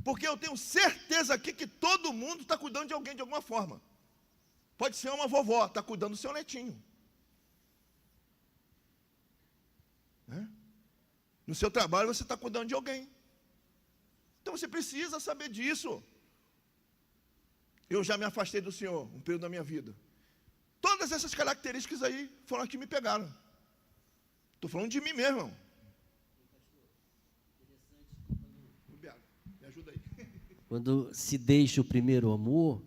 Porque eu tenho certeza aqui que todo mundo está cuidando de alguém de alguma forma. Pode ser uma vovó, está cuidando do seu netinho. No seu trabalho você está cuidando de alguém. Então você precisa saber disso. Eu já me afastei do Senhor um período da minha vida. Todas essas características aí foram as que me pegaram. Estou falando de mim mesmo, irmão. Me ajuda aí. Quando se deixa o primeiro amor,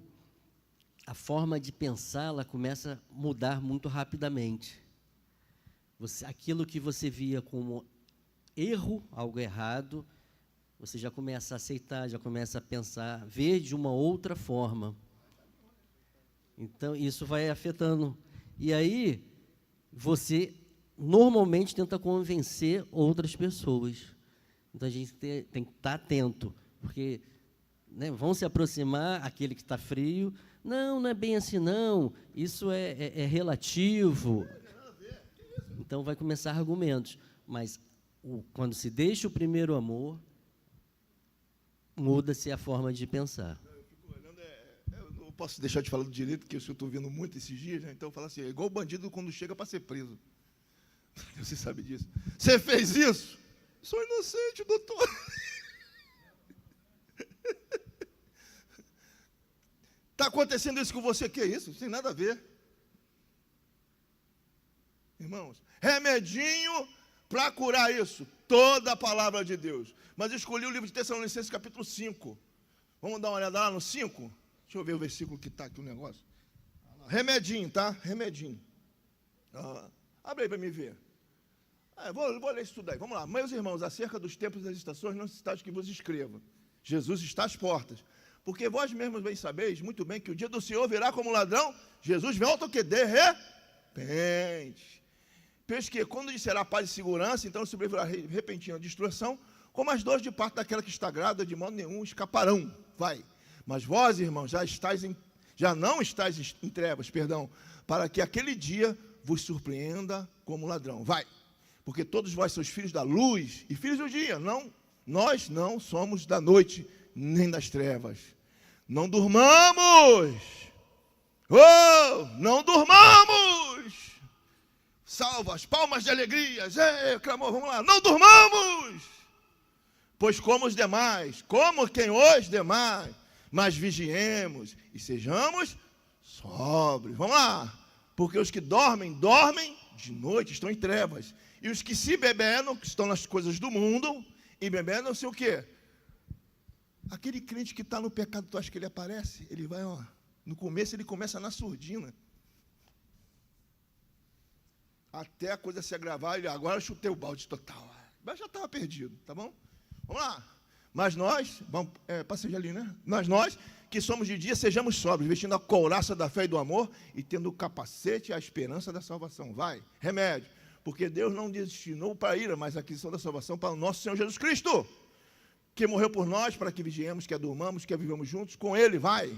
a forma de pensar ela começa a mudar muito rapidamente. Aquilo que você via como erro, algo errado, você já começa a aceitar, já começa a pensar, ver de uma outra forma. Então, isso vai afetando. E aí, você normalmente tenta convencer outras pessoas. Então, a gente tem que estar atento, porque vão se aproximar, aquele que está frio, não é bem assim não, isso é relativo. Então, vai começar argumentos. Mas, quando se deixa o primeiro amor, muda-se a forma de pensar. Eu fico olhando, posso deixar de falar do direito, porque eu estou vendo muito esses dias, né? Então eu falo assim, é igual o bandido quando chega para ser preso. Você sabe disso. Você fez isso? Sou inocente, doutor. Está acontecendo isso com você, que é isso? Não tem nada a ver. Irmãos, remedinho para curar isso, toda a palavra de Deus. Mas eu escolhi o livro de Tessalonicenses, capítulo 5. Vamos dar uma olhada lá no 5? Deixa eu ver o versículo que está aqui o negócio. Remedinho, tá? Remedinho. Abre aí para me ver. Vou ler isso tudo aí. Vamos lá. Meus irmãos, acerca dos tempos e das estações, não necessitais que vos escreva. Jesus está às portas. Porque vós mesmos bem sabeis, muito bem, que o dia do Senhor virá como ladrão. Jesus volta o que? De repente. Pois que, quando lhe será paz e segurança, então sobrevirá repentina destruição, como as dores de parto daquela que está grávida, de modo nenhum escaparão. Vai. Mas vós, irmãos, já não estáis em trevas, para que aquele dia vos surpreenda como ladrão. Vai. Porque todos vós sois filhos da luz e filhos do dia. Não, nós não somos da noite, nem das trevas. Não durmamos. Oh, não durmamos. Salva as palmas de alegria. Clamor, vamos lá. Não durmamos. Pois como os demais, como quem os demais, mas vigiemos e sejamos sóbrios. Vamos lá. Porque os que dormem de noite, estão em trevas. E os que se bebedam, que estão nas coisas do mundo, e bebedam-se o quê? Aquele crente que está no pecado, tu acha que ele aparece? Ele vai, no começo ele começa na surdina. Até a coisa se agravar, ele agora eu chutei o balde total. Mas já estava perdido, tá bom? Vamos lá. Mas nós, passei ali, né? Nós que somos de dia, sejamos sóbrios, vestindo a couraça da fé e do amor e tendo o capacete e a esperança da salvação. Vai, remédio. Porque Deus não destinou para a ira, mas a aquisição da salvação para o nosso Senhor Jesus Cristo, que morreu por nós, para que vigiemos, que adormamos, que vivamos juntos com Ele. Vai.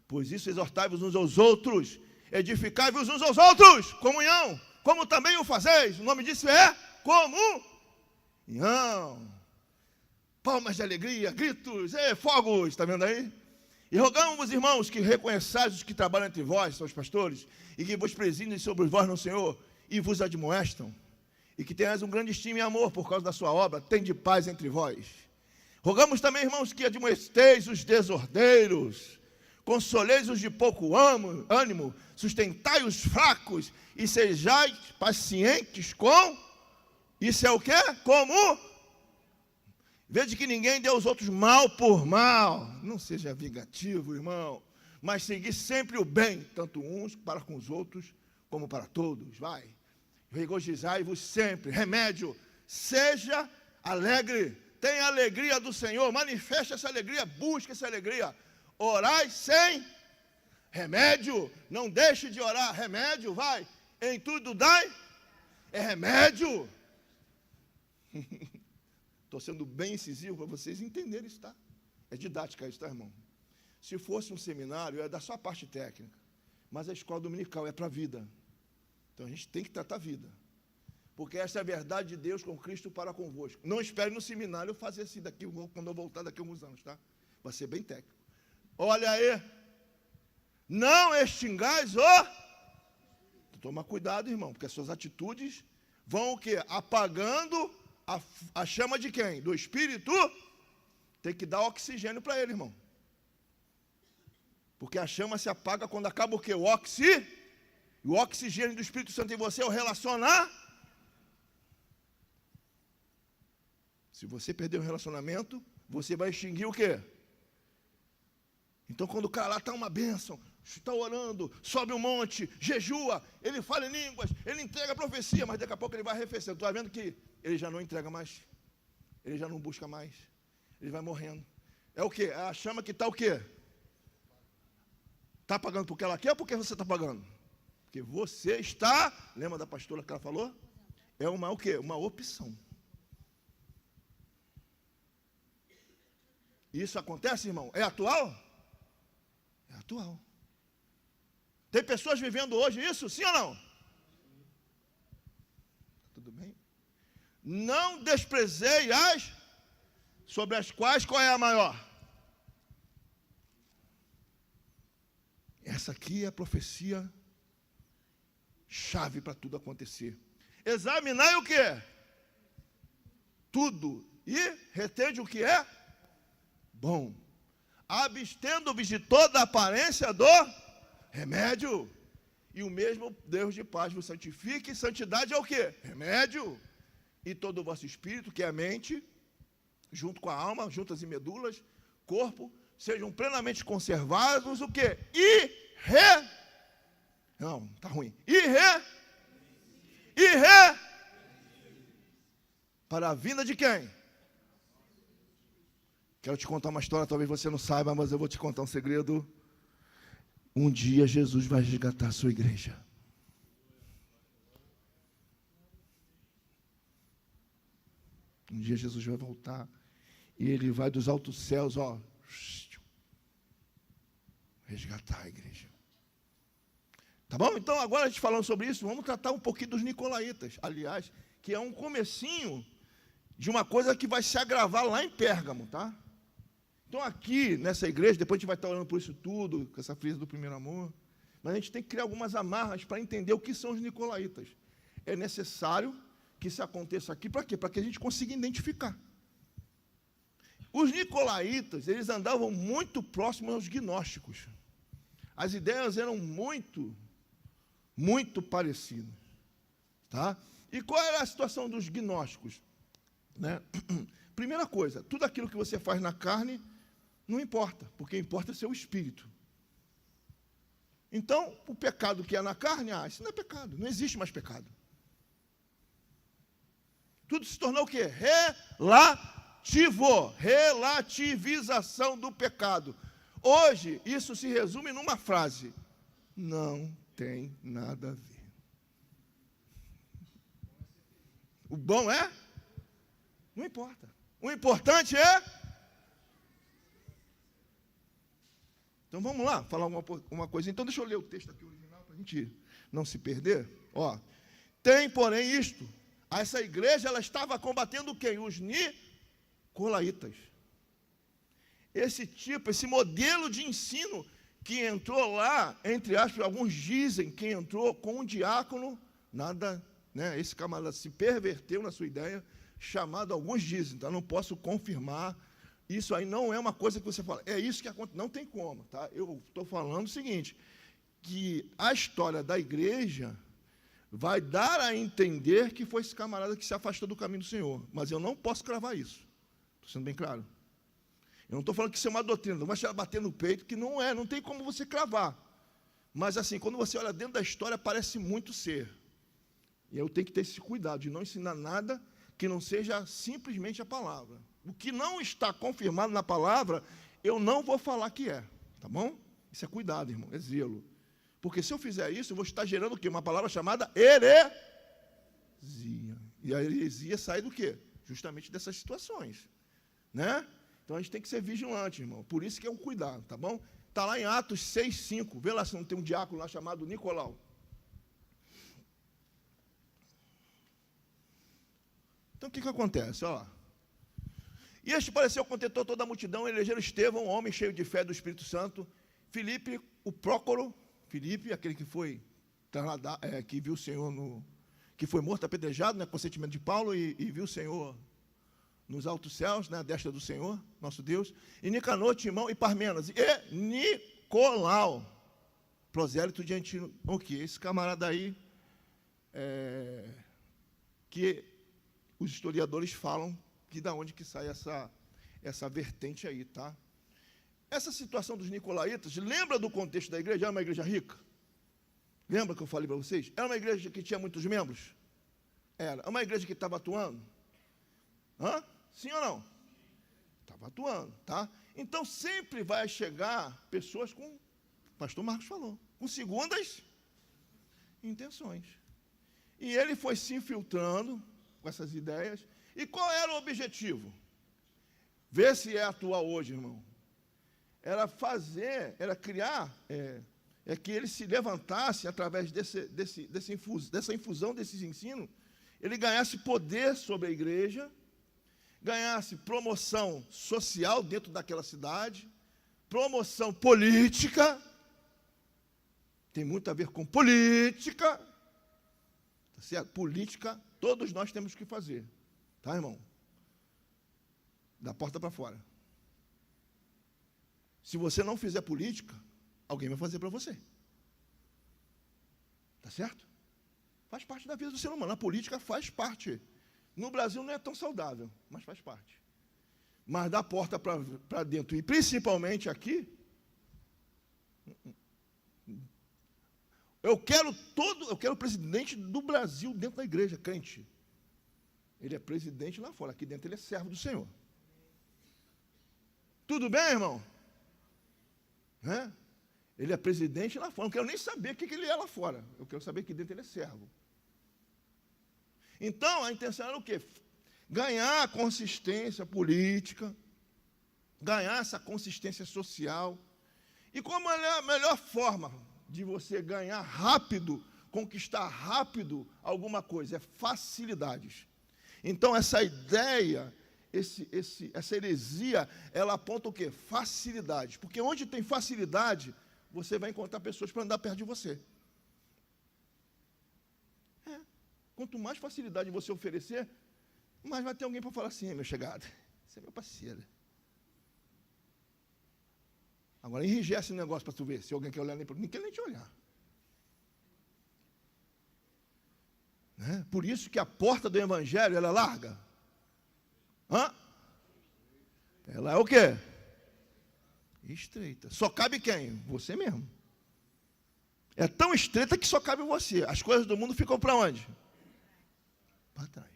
Pois isso exortai-vos uns aos outros, edificai-vos uns aos outros, comunhão, como também o fazeis. O nome disso é comunhão. Palmas de alegria, gritos, fogos, está vendo aí? E rogamos, irmãos, que reconheçais os que trabalham entre vós, são os pastores, e que vos presidem sobre vós no Senhor, e vos admoestam, e que tenhais um grande estima e amor por causa da sua obra, tende paz entre vós. Rogamos também, irmãos, que admoesteis os desordeiros, consoleis os de pouco ânimo, sustentai os fracos, e sejais pacientes com, isso é o quê? Como? Veja que ninguém dê aos outros mal por mal, não seja vingativo, irmão, mas seguir sempre o bem, tanto uns para com os outros, como para todos. Vai. Regozijai-vos sempre. Remédio. Seja alegre. Tenha a alegria do Senhor. Manifeste essa alegria. Busque essa alegria. Orai sem remédio. Não deixe de orar. Remédio. Vai. Em tudo dai. É remédio. Estou sendo bem incisivo para vocês entenderem isso, tá? É didática isso, tá, irmão? Se fosse um seminário, é da sua parte técnica. Mas a escola dominical é para a vida. Então, a gente tem que tratar a vida. Porque essa é a verdade de Deus com Cristo para convosco. Não espere no seminário eu fazer assim daqui, quando eu voltar daqui a alguns anos, tá? Vai ser bem técnico. Olha aí. Não extingais Toma cuidado, irmão, porque as suas atitudes vão o quê? Apagando a chama de quem? Do Espírito. Tem que dar oxigênio para ele, irmão. Porque a chama se apaga quando acaba o quê? O oxigênio do Espírito Santo em você é o relacionar. Se você perder o relacionamento, você vai extinguir o quê? Então, quando o cara lá está uma bênção, está orando, sobe um monte, jejua, ele fala em línguas, ele entrega a profecia, mas daqui a pouco ele vai arrefecendo. Estou vendo que ele já não entrega mais, ele já não busca mais, ele vai morrendo. É o quê? É a chama que está o quê? Está pagando porque ela quer ou porque você está pagando? Porque você está, lembra da pastora que ela falou? É o quê? Uma opção. Isso acontece, irmão? É atual? É atual. Tem pessoas vivendo hoje isso, sim ou não? Tudo bem? Não desprezei as sobre as quais, qual é a maior? essa aqui é a profecia chave para tudo acontecer. Examinai o que é? Tudo. E retende o que é? Bom. Abstendo-vos de toda a aparência do remédio. E o mesmo Deus de paz vos santifique. Santidade é o quê? Remédio. E todo o vosso espírito, que é a mente, junto com a alma, juntas e medulas, corpo, sejam plenamente conservados, o quê? Não, tá ruim. Para a vinda de quem? Quero te contar uma história, talvez você não saiba, mas eu vou te contar um segredo. Um dia Jesus vai resgatar a sua igreja. Um dia Jesus vai voltar e ele vai dos altos céus, resgatar a igreja. Tá bom? Então, agora a gente falando sobre isso, vamos tratar um pouquinho dos nicolaítas, aliás, que é um comecinho de uma coisa que vai se agravar lá em Pérgamo, tá? Então, aqui, nessa igreja, depois a gente vai estar olhando por isso tudo, com essa frisa do primeiro amor, mas a gente tem que criar algumas amarras para entender o que são os nicolaítas. É necessário que isso aconteça aqui, para quê? Para que a gente consiga identificar. Os nicolaítas, eles andavam muito próximos aos gnósticos. As ideias eram muito parecidas. Tá? E qual era a situação dos gnósticos? Né? Primeira coisa, tudo aquilo que você faz na carne não importa, porque importa é seu espírito. Então, o pecado que é na carne, isso não é pecado, não existe mais pecado. Tudo se tornou o quê? Relativização do pecado. Hoje, isso se resume numa frase: não tem nada a ver. O bom é? Não importa. O importante é? Então vamos lá, falar uma coisa. Então deixa eu ler o texto aqui original para a gente não se perder. Tem, porém, isto. Essa igreja, ela estava combatendo quem? Os nicolaítas. Esse modelo de ensino que entrou lá, entre aspas, alguns dizem que entrou com um diácono, nada, né? Esse camarada se perverteu na sua ideia, chamado, alguns dizem, tá? Não posso confirmar, isso aí não é uma coisa que você fala, é isso que acontece, não tem como, tá? Eu estou falando o seguinte, que a história da igreja vai dar a entender que foi esse camarada que se afastou do caminho do Senhor, mas eu não posso cravar isso, estou sendo bem claro. Eu não estou falando que isso é uma doutrina, não vai chegar a bater no peito, que não é, não tem como você cravar. Mas assim, quando você olha dentro da história, parece muito ser. E eu tenho que ter esse cuidado de não ensinar nada que não seja simplesmente a palavra. O que não está confirmado na palavra, eu não vou falar que é, tá bom? Isso é cuidado, irmão, é zelo. Porque se eu fizer isso, eu vou estar gerando o quê? Uma palavra chamada heresia. E a heresia sai do quê? Justamente dessas situações, né? Então, a gente tem que ser vigilante, irmão. Por isso que é um cuidado, tá bom? Está lá em Atos 6:5. Vê lá se não tem um diácono lá chamado Nicolau. Então, o que acontece? Olha lá. E este pareceu contentou toda a multidão, elegeram Estevão, um homem cheio de fé do Espírito Santo, Filipe, o Prócoro, Filipe, aquele que foi que viu o Senhor que foi morto, apedrejado, né, com consentimento de Paulo, e viu o Senhor nos altos céus, né, a destra do Senhor, nosso Deus, e Nicanor, Timão e Parmenas, e Nicolau, prosélito de Antino. O que? Esse camarada aí, que os historiadores falam que da onde que sai essa vertente aí, tá? Essa situação dos nicolaítas, lembra do contexto da igreja? Era uma igreja rica? Lembra que eu falei para vocês? Era uma igreja que tinha muitos membros? Era. Uma igreja que estava atuando? Sim ou não? Estava atuando, tá? Então, sempre vai chegar pessoas com, o pastor Marcos falou, com segundas intenções. E ele foi se infiltrando com essas ideias. E qual era o objetivo? Ver se é atual hoje, irmão. Era criar, que ele se levantasse através dessa infusão desses ensinos, ele ganhasse poder sobre a igreja, ganhasse promoção social dentro daquela cidade, promoção política, tem muito a ver com política, tá certo? Política, todos nós temos que fazer, tá, irmão? Da porta para fora. Se você não fizer política, alguém vai fazer para você. Tá certo? Faz parte da vida do ser humano. A política faz parte. No Brasil não é tão saudável, mas faz parte. Mas da porta para dentro, e principalmente aqui, eu quero o presidente do Brasil dentro da igreja, crente. Ele é presidente lá fora, aqui dentro ele é servo do Senhor. Tudo bem, irmão? Ele é presidente lá fora. Não quero nem saber o que ele é lá fora. Eu quero saber que dentro ele é servo. Então, a intenção era o quê? Ganhar consistência política, ganhar essa consistência social. E como é a melhor forma de você ganhar rápido, conquistar rápido alguma coisa? É facilidades. Então, essa ideia, essa heresia, ela aponta o quê? Facilidades. Porque onde tem facilidade, você vai encontrar pessoas para andar perto de você. Quanto mais facilidade você oferecer, mais vai ter alguém para falar assim, meu chegado, você é meu parceiro. Agora, enrijece o negócio para tu ver, se alguém quer olhar, ninguém quer nem te olhar. Por isso que a porta do Evangelho, ela é larga. Ela é o quê? Estreita. Só cabe quem? Você mesmo. É tão estreita que só cabe você. As coisas do mundo ficam para onde? Para trás.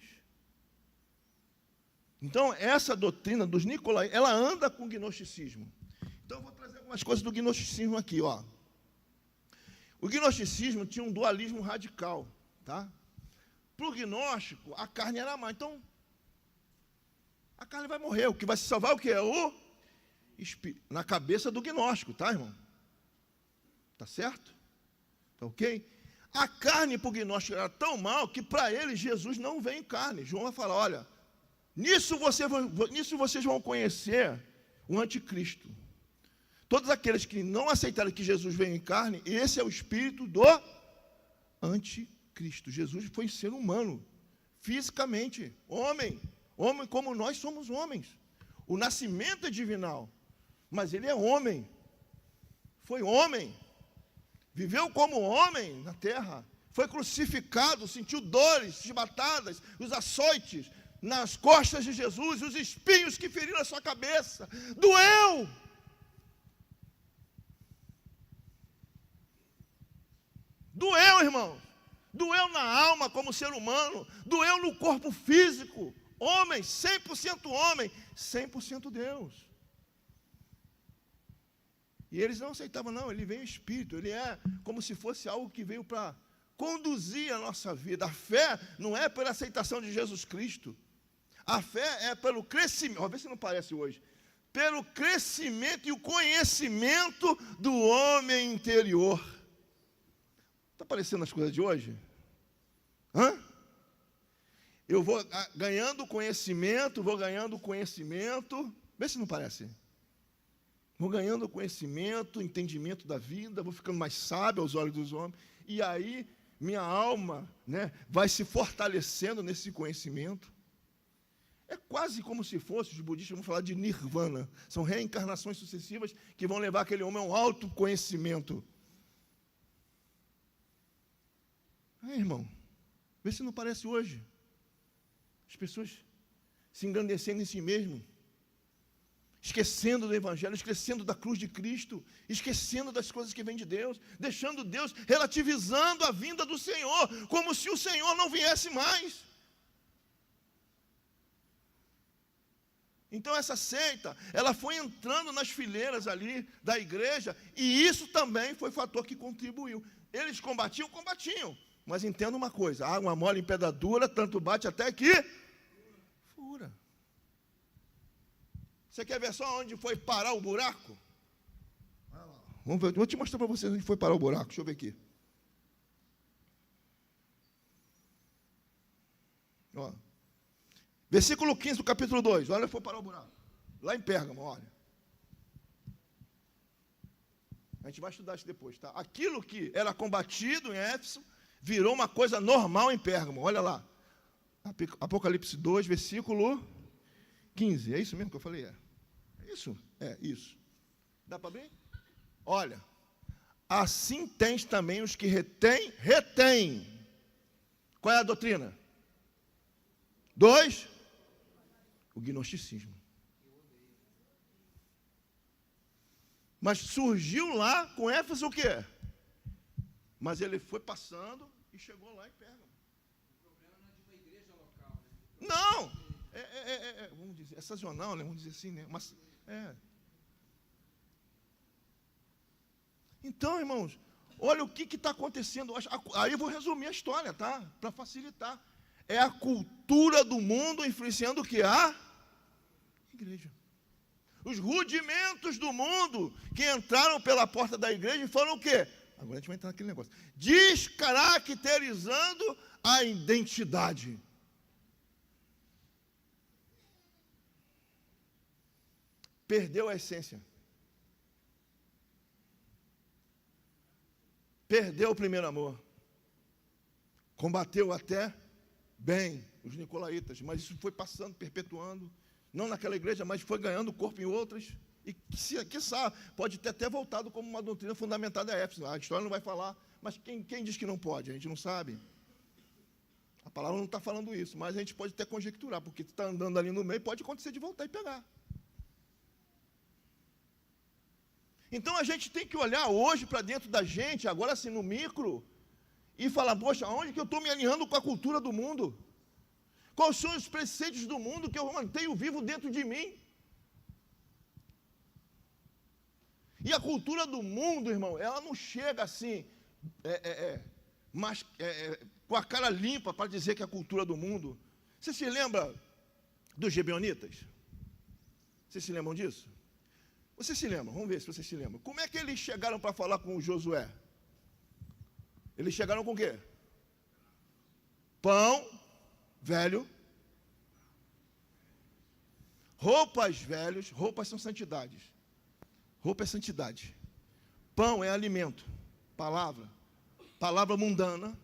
Então, essa doutrina dos Nicolai, ela anda com o gnosticismo. Então, eu vou trazer algumas coisas do gnosticismo aqui, ó. O gnosticismo tinha um dualismo radical, tá? Para o gnóstico, a carne era má. Então, a carne vai morrer. O que vai se salvar é o quê? É o espírito. Na cabeça do gnóstico, tá, irmão? Tá certo? Tá ok? A carne para o gnóstico era tão mal que para ele Jesus não vem em carne. João vai falar, olha, nisso vocês vão conhecer o anticristo. Todos aqueles que não aceitaram que Jesus veio em carne, esse é o espírito do anticristo. Jesus foi ser humano, fisicamente, homem como nós somos homens. O nascimento é divinal, mas ele é homem. Foi homem. Viveu como homem na terra, foi crucificado, sentiu dores, chibatadas, os açoites nas costas de Jesus, os espinhos que feriram a sua cabeça. Doeu! Doeu, irmão. Doeu na alma como ser humano, doeu no corpo físico. Homem, 100% homem, 100% Deus. E eles não aceitavam, não, ele veio espírito, ele é como se fosse algo que veio para conduzir a nossa vida. A fé não é pela aceitação de Jesus Cristo. A fé é pelo crescimento, vamos ver se não parece hoje, pelo crescimento e o conhecimento do homem interior. Está parecendo as coisas de hoje? Eu vou ganhando conhecimento, vê se não parece. Vou ganhando conhecimento, entendimento da vida, vou ficando mais sábio aos olhos dos homens, e aí minha alma, vai se fortalecendo nesse conhecimento. É quase como se fosse, os budistas vão falar de nirvana, são reencarnações sucessivas que vão levar aquele homem a um autoconhecimento. Irmão, vê se não parece hoje. As pessoas se engrandecendo em si mesmo, esquecendo do Evangelho, esquecendo da cruz de Cristo, esquecendo das coisas que vêm de Deus, deixando Deus, relativizando a vinda do Senhor, como se o Senhor não viesse mais. Então essa seita, ela foi entrando nas fileiras ali da igreja, e isso também foi fator que contribuiu. Eles combatiam, mas entenda uma coisa, água mole em pedra dura, tanto bate até que fura. Você quer ver só onde foi parar o buraco? Vamos ver, vou te mostrar para vocês onde foi parar o buraco. Deixa eu ver aqui. Ó. Versículo 15 do capítulo 2. Olha onde foi parar o buraco. Lá em Pérgamo, olha. A gente vai estudar isso depois, tá? Aquilo que era combatido em Éfeso virou uma coisa normal em Pérgamo. Olha lá. Apocalipse 2, versículo 15. É isso mesmo que eu falei? É isso? É isso. Dá para abrir? Olha. Assim tens também os que retém. Qual é a doutrina? 2, o gnosticismo. Mas surgiu lá com Éfeso o quê? Mas ele foi passando e chegou lá em Pérgamo. O problema não é de uma igreja local, né? Não! Vamos dizer, é sazonal, né? Vamos dizer assim, né? Mas, Então, irmãos, olha o que está acontecendo. Aí eu vou resumir a história, tá? Para facilitar. É a cultura do mundo influenciando o que? A igreja. Os rudimentos do mundo que entraram pela porta da igreja e foram o quê? Agora a gente vai entrar naquele negócio. Descaracterizando a identidade. Perdeu a essência. Perdeu o primeiro amor. Combateu até bem os nicolaítas, mas isso foi passando, perpetuando. Não naquela igreja, mas foi ganhando corpo em outras. E, quiçá, pode ter até voltado como uma doutrina fundamentada a Éfeso. A história não vai falar, mas quem diz que não pode? A gente não sabe. A palavra não está falando isso, mas a gente pode até conjecturar, porque está andando ali no meio, pode acontecer de voltar e pegar. Então, a gente tem que olhar hoje para dentro da gente, agora assim, no micro, e falar, poxa, onde que eu estou me alinhando com a cultura do mundo? Quais são os preceitos do mundo que eu mantenho vivo dentro de mim? E a cultura do mundo, irmão, ela não chega assim, com a cara limpa para dizer que é a cultura do mundo. Você se lembra dos Gibeonitas? Vocês se lembram disso? Vocês se lembram? Vamos ver se vocês se lembram. Como é que eles chegaram para falar com o Josué? Eles chegaram com o quê? Pão velho, roupas velhos, roupas são santidades. Roupa é santidade. Pão é alimento. Palavra mundana,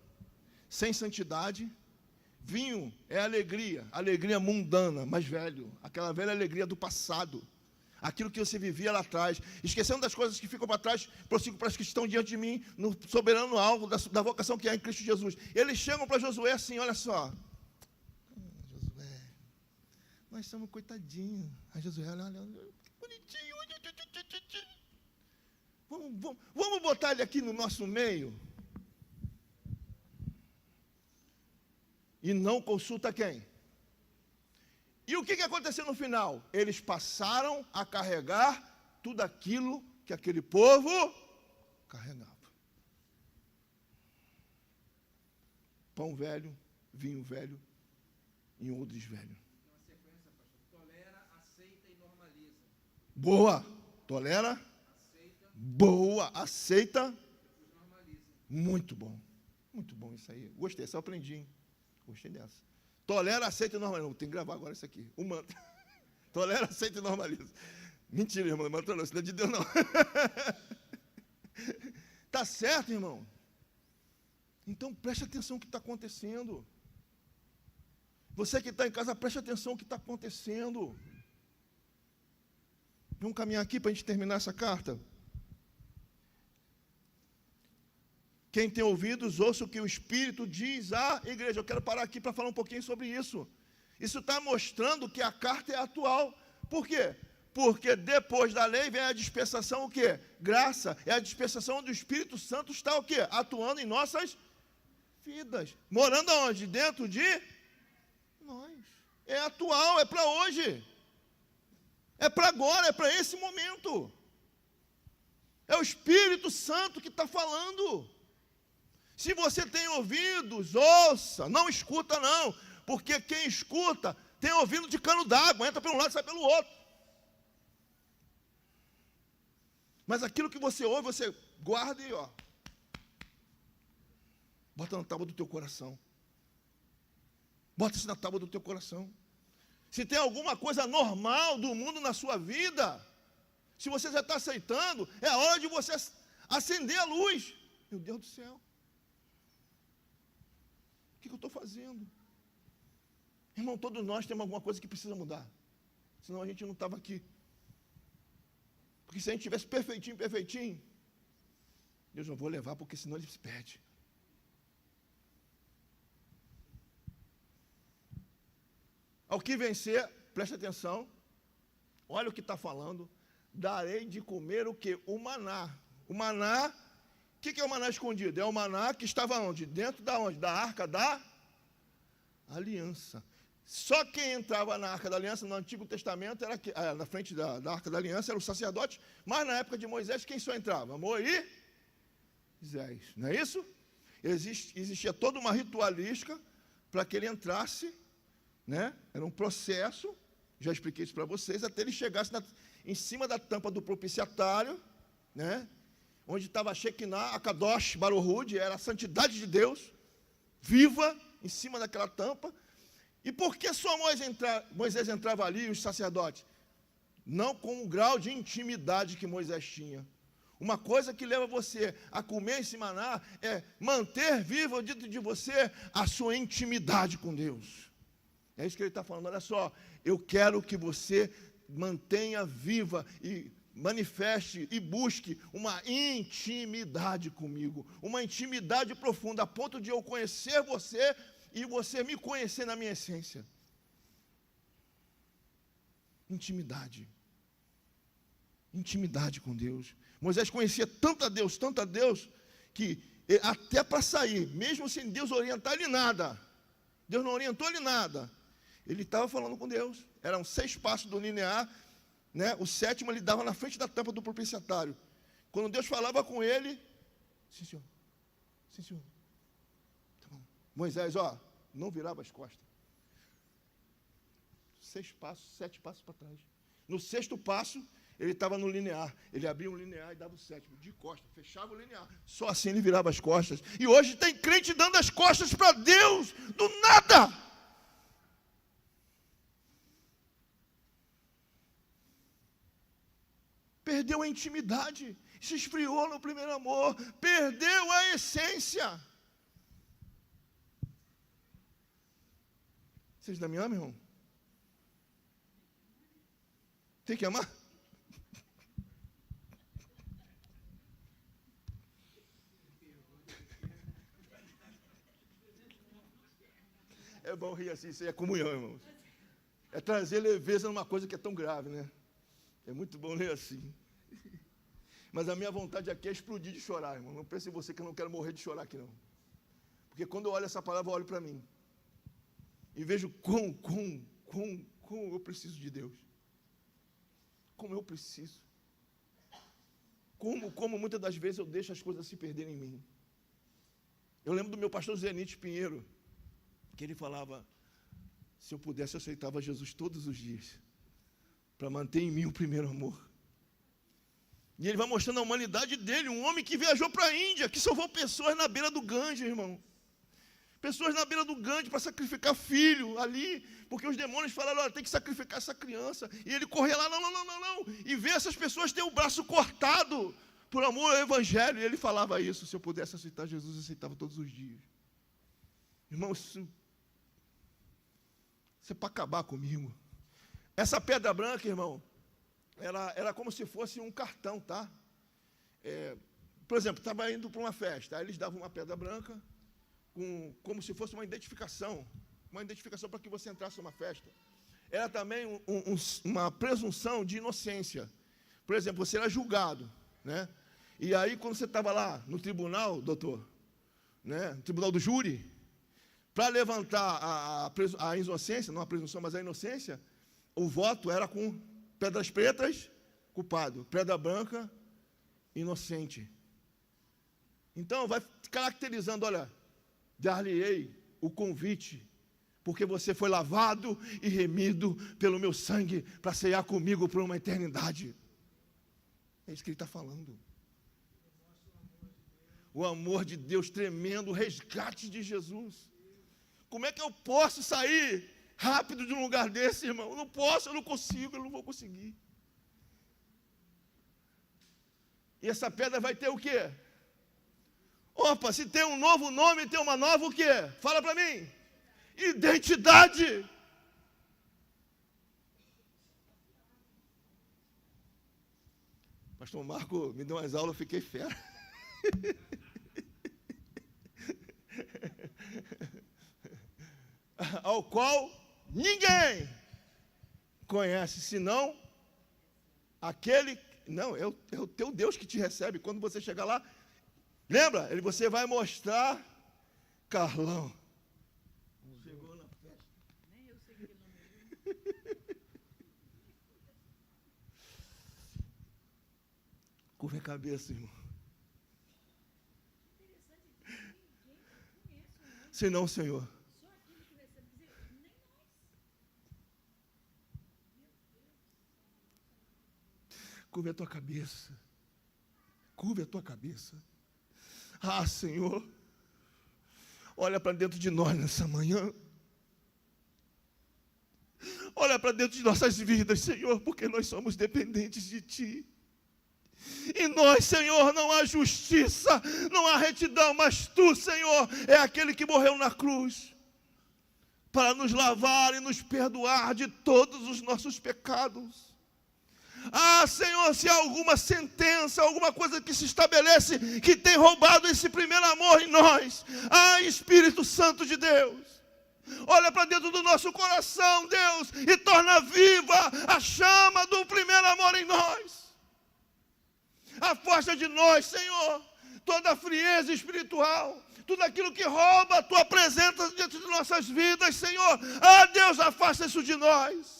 sem santidade. Vinho é alegria, alegria mundana, mas velho. Aquela velha alegria do passado. Aquilo que você vivia lá atrás. Esquecendo das coisas que ficam para trás, prossigo para as que estão diante de mim, no soberano alvo da vocação que há em Cristo Jesus. Eles chegam para Josué assim, olha só. Josué, nós somos coitadinhos. Aí Josué, olha, que bonitinho. Vamos botar ele aqui no nosso meio. E não consulta quem? E o que aconteceu no final? Eles passaram a carregar tudo aquilo que aquele povo carregava. Pão velho, vinho velho e odres velho. Tem uma sequência, pastor. Tolera, aceita e normaliza. Boa. Tolera. Aceita. Boa. Aceita. Depois normaliza. Muito bom. Muito bom isso aí. Gostei, essa eu aprendi, hein? Gostei dessa. Tolera, aceita e normaliza. Tem que gravar agora isso aqui. O mantra. Tolera, aceita e normaliza. Mentira, irmão. Mantra não. Isso não é de Deus, não. Tá certo, irmão? Então, preste atenção no que está acontecendo. Você que está em casa, preste atenção no que está acontecendo. Vamos caminhar aqui para a gente terminar essa carta. Quem tem ouvidos, ouça o que o Espírito diz à igreja. Eu quero parar aqui para falar um pouquinho sobre isso. Isso está mostrando que a carta é atual. Por quê? Porque depois da lei vem a dispensação o quê? Graça. É a dispensação onde o Espírito Santo está o quê? Atuando em nossas vidas. Morando aonde? Dentro de nós. É atual, é para hoje. É para agora, é para esse momento. É o Espírito Santo que está falando. Se você tem ouvidos, ouça, não escuta não, porque quem escuta tem ouvido de cano d'água, entra pelo lado e sai pelo outro. Mas aquilo que você ouve, você guarda e bota na tábua do teu coração. Bota isso na tábua do teu coração. Se tem alguma coisa normal do mundo na sua vida, se você já está aceitando, é a hora de você acender a luz. Meu Deus do céu. O que eu estou fazendo? Irmão, todos nós temos alguma coisa que precisa mudar. Senão a gente não estava aqui. Porque se a gente tivesse perfeitinho, Deus não vou levar, porque senão ele se perde. Ao que vencer, preste atenção, olha o que está falando, darei de comer o quê? O maná. O maná, o que é o maná escondido? É o maná que estava onde? Dentro da onde? Da arca da aliança. Só quem entrava na Arca da Aliança no Antigo Testamento, na frente da Arca da Aliança, era o sacerdote, mas na época de Moisés, quem só entrava? Moisés, não é isso? Existia toda uma ritualística para que ele entrasse, né? Era um processo, já expliquei isso para vocês, até ele chegasse em cima da tampa do propiciatário, né? Onde estava a Shekinah, a Kadosh, Baruhud, era a santidade de Deus, viva, em cima daquela tampa. E por que só Moisés entrava ali e os sacerdotes? Não com o grau de intimidade que Moisés tinha. Uma coisa que leva você a comer esse maná é manter viva dentro de você a sua intimidade com Deus. É isso que ele está falando. Olha só, eu quero que você mantenha viva e manifeste e busque uma intimidade comigo, uma intimidade profunda, a ponto de eu conhecer você e você me conhecer na minha essência. Intimidade. Intimidade com Deus. Moisés conhecia tanto a Deus, que até para sair, mesmo sem Deus orientar ele nada, Deus não orientou ele nada, ele estava falando com Deus. Eram 6 passos do linear, né? O 7º ele dava na frente da tampa do propiciatário. Quando Deus falava com ele, sim, senhor. Sim, senhor. Tá bom. Moisés, não virava as costas. 6 passos, 7 passos para trás. No 6º passo, ele estava no linear. Ele abria um linear e dava o 7º, de costas, fechava o linear. Só assim ele virava as costas. E hoje tem crente dando as costas para Deus, do nada. Perdeu a intimidade, se esfriou no primeiro amor, perdeu a essência. Vocês ainda me amam, irmão? Tem que amar? É bom rir assim, isso aí é comunhão, irmãos. É trazer leveza numa coisa que é tão grave, né? É muito bom ler assim. Mas a minha vontade aqui é explodir de chorar, irmão. Não pense em você que eu não quero morrer de chorar aqui, não. Porque quando eu olho essa palavra, eu olho para mim. E vejo como eu preciso de Deus. Como eu preciso. Como muitas das vezes eu deixo as coisas se perderem em mim. Eu lembro do meu pastor Zenite Pinheiro, que ele falava, se eu pudesse, eu aceitava Jesus todos os dias, para manter em mim o primeiro amor. E ele vai mostrando a humanidade dele, um homem que viajou para a Índia, que salvou pessoas na beira do Ganges, irmão. Pessoas na beira do Ganges para sacrificar filho ali, porque os demônios falaram, olha, tem que sacrificar essa criança. E ele corria lá, não, e vê essas pessoas ter o braço cortado por amor ao Evangelho. E ele falava isso, se eu pudesse aceitar Jesus, eu aceitava todos os dias. Irmão, isso é para acabar comigo. Essa pedra branca, irmão, era como se fosse um cartão, tá? Por exemplo, estava indo para uma festa, aí eles davam uma pedra branca, como se fosse uma identificação para que você entrasse numa festa. Era também uma presunção de inocência. Por exemplo, você era julgado, né? E aí, quando você estava lá no tribunal, doutor, né? No tribunal do júri, para levantar a inocência, não a presunção, mas a inocência, o voto era com pedras pretas, culpado, pedra branca, inocente. Então, vai caracterizando, olha, dar-lhe-ei o convite, porque você foi lavado e remido pelo meu sangue para ceiar comigo por uma eternidade. É isso que ele está falando. O amor de Deus tremendo, o resgate de Jesus. Como é que eu posso sair rápido de um lugar desse, irmão? Eu não posso, eu não consigo, eu não vou conseguir. E essa pedra vai ter o quê? Opa, se tem um novo nome, tem uma nova o quê? Fala para mim. Identidade. Pastor Marco me deu umas aulas, eu fiquei fera. Ao qual ninguém conhece, senão aquele... Não, é o teu Deus que te recebe. Quando você chegar lá, lembra? Você vai mostrar Carlão. Chegou na festa. Nem eu sei que nome. Curva a cabeça, irmão. Senão, Senhor. Curva a tua cabeça. Curva a tua cabeça. Ah, Senhor. Olha para dentro de nós nessa manhã. Olha para dentro de nossas vidas, Senhor, porque nós somos dependentes de Ti. Em nós, Senhor, não há justiça, não há retidão, mas Tu, Senhor, é aquele que morreu na cruz para nos lavar e nos perdoar de todos os nossos pecados. Ah, Senhor, se há alguma sentença, alguma coisa que se estabelece que tem roubado esse primeiro amor em nós, ah, Espírito Santo de Deus, olha para dentro do nosso coração, Deus, e torna viva a chama do primeiro amor em nós. Afasta de nós, Senhor, toda a frieza espiritual, tudo aquilo que rouba a Tua presença dentro de nossas vidas, Senhor. Ah, Deus, afasta isso de nós.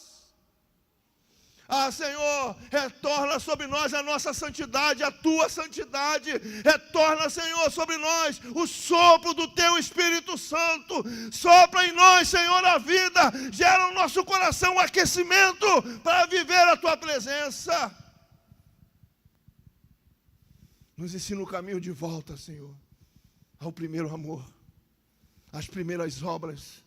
Ah, Senhor, retorna sobre nós a nossa santidade, a Tua santidade. Retorna, Senhor, sobre nós o sopro do Teu Espírito Santo. Sopra em nós, Senhor, a vida. Gera no nosso coração um aquecimento para viver a Tua presença. Nos ensina o caminho de volta, Senhor, ao primeiro amor, às primeiras obras.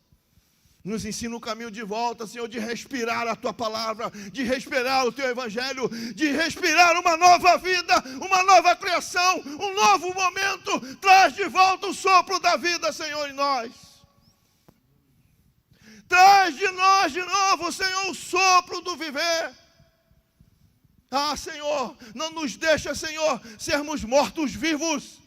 Nos ensina o caminho de volta, Senhor, de respirar a Tua palavra, de respirar o Teu Evangelho, de respirar uma nova vida, uma nova criação, um novo momento. Traz de volta o sopro da vida, Senhor, em nós. Traz de nós de novo, Senhor, o sopro do viver. Ah, Senhor, não nos deixa, Senhor, sermos mortos-vivos.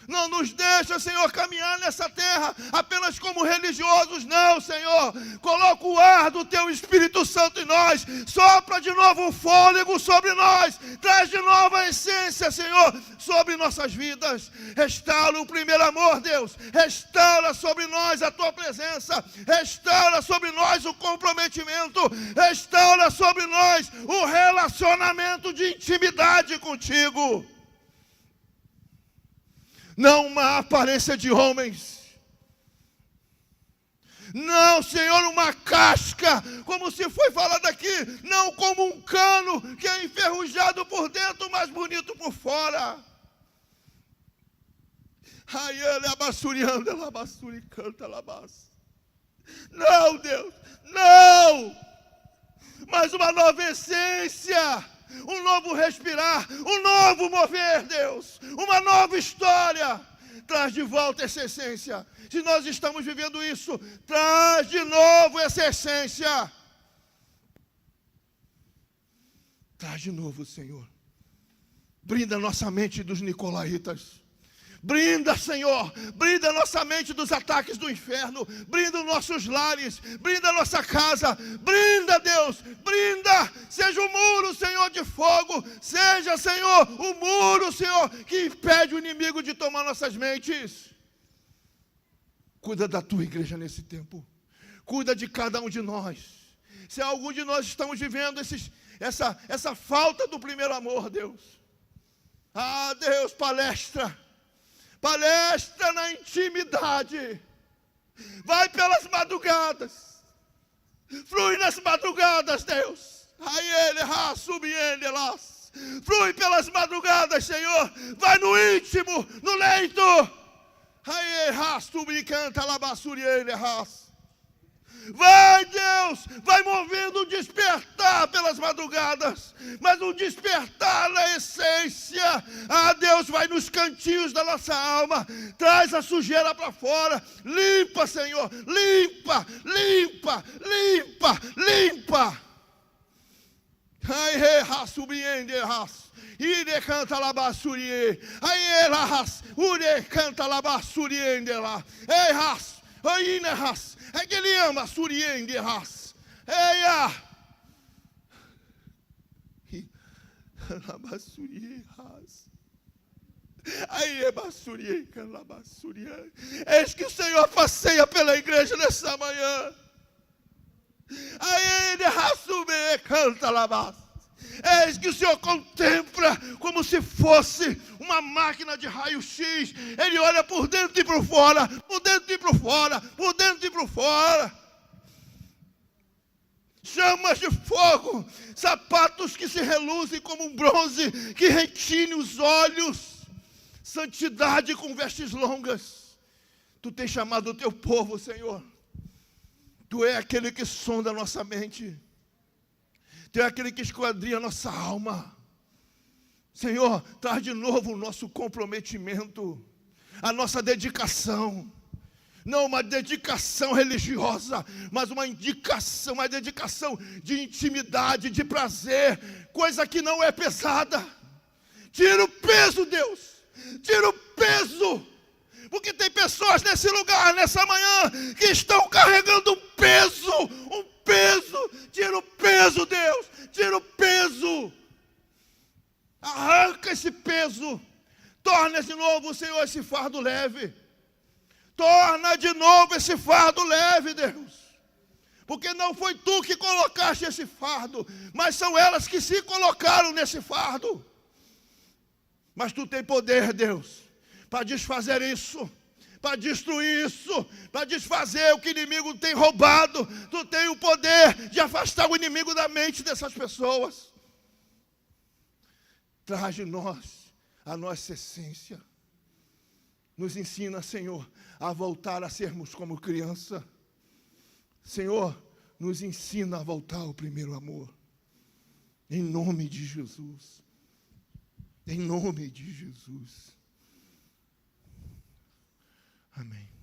Não nos deixa, Senhor, caminhar nessa terra apenas como religiosos, não, Senhor. Coloca o ar do Teu Espírito Santo em nós. Sopra de novo um fôlego sobre nós. Traz de novo a essência, Senhor, sobre nossas vidas. Restaura o primeiro amor, Deus. Restaura sobre nós a Tua presença. Restaura sobre nós o comprometimento. Restaura sobre nós o relacionamento de intimidade contigo. Não uma aparência de homens. Não, Senhor, uma casca, como se foi falado aqui. Não como um cano que é enferrujado por dentro, mas bonito por fora. Ai, ele abassuriando, ela abassuri, canta, ela abassa. Não, Deus, não. Mas uma nova essência. Um novo respirar, um novo mover, Deus, uma nova história. Traz de volta essa essência. Se nós estamos vivendo isso, traz de novo essa essência. Traz de novo, Senhor. Brinda nossa mente dos nicolaítas. Brinda, Senhor, brinda nossa mente dos ataques do inferno, brinda os nossos lares, brinda a nossa casa, brinda, Deus, brinda, seja o muro, Senhor, de fogo, seja, Senhor, o muro, Senhor, que impede o inimigo de tomar nossas mentes. Cuida da Tua igreja nesse tempo, cuida de cada um de nós. Se algum de nós estamos vivendo essa falta do primeiro amor, Deus, ah, Deus, palestra na intimidade. Vai pelas madrugadas. Flui nas madrugadas, Deus. Flui pelas madrugadas, Senhor. Vai no íntimo, no leito. Vai, Deus, vai movendo o despertar pelas madrugadas, mas um despertar na essência. Ah, Deus, vai nos cantinhos da nossa alma, traz a sujeira para fora, limpa, Senhor, limpa, limpa, limpa, limpa. Ai, surpreende, ire canta la basurie, ai, elas, ure canta la basuriende lá, ei, ras, oi, né, ras. É que ele ama suriende ras. Eia! Labassurie ras. Aí é bassurie, calabassurie. Eis que o Senhor passeia pela igreja nessa manhã. Aí ele rassume, canta labas. Eis que o Senhor contempla como se fosse uma máquina de raio-x. Ele olha por dentro e por fora, por dentro e por fora, por dentro e por fora. Chamas de fogo, sapatos que se reluzem como um bronze, que retine os olhos. Santidade com vestes longas. Tu tens chamado o teu povo, Senhor. Tu é aquele que sonda a nossa mente. Tu é aquele que esquadrinha a nossa alma. Senhor, traz de novo o nosso comprometimento, a nossa dedicação. Não uma dedicação religiosa, mas uma dedicação de intimidade, de prazer, coisa que não é pesada. Tira o peso, Deus, tira o peso. Porque tem pessoas nesse lugar, nessa manhã, que estão carregando um peso. Tira o peso, Deus, tira o peso. Arranca esse peso. Torna de novo, Senhor, esse fardo leve. Torna de novo esse fardo leve, Deus. Porque não foi tu que colocaste esse fardo, mas são elas que se colocaram nesse fardo. Mas tu tem poder, Deus, para desfazer isso, para destruir isso, para desfazer o que o inimigo tem roubado. Tu tem o poder de afastar o inimigo da mente dessas pessoas. Traz de nós a nossa essência. Nos ensina, Senhor, a voltar a sermos como criança. Senhor, nos ensina a voltar ao primeiro amor. Em nome de Jesus. Em nome de Jesus. Amém.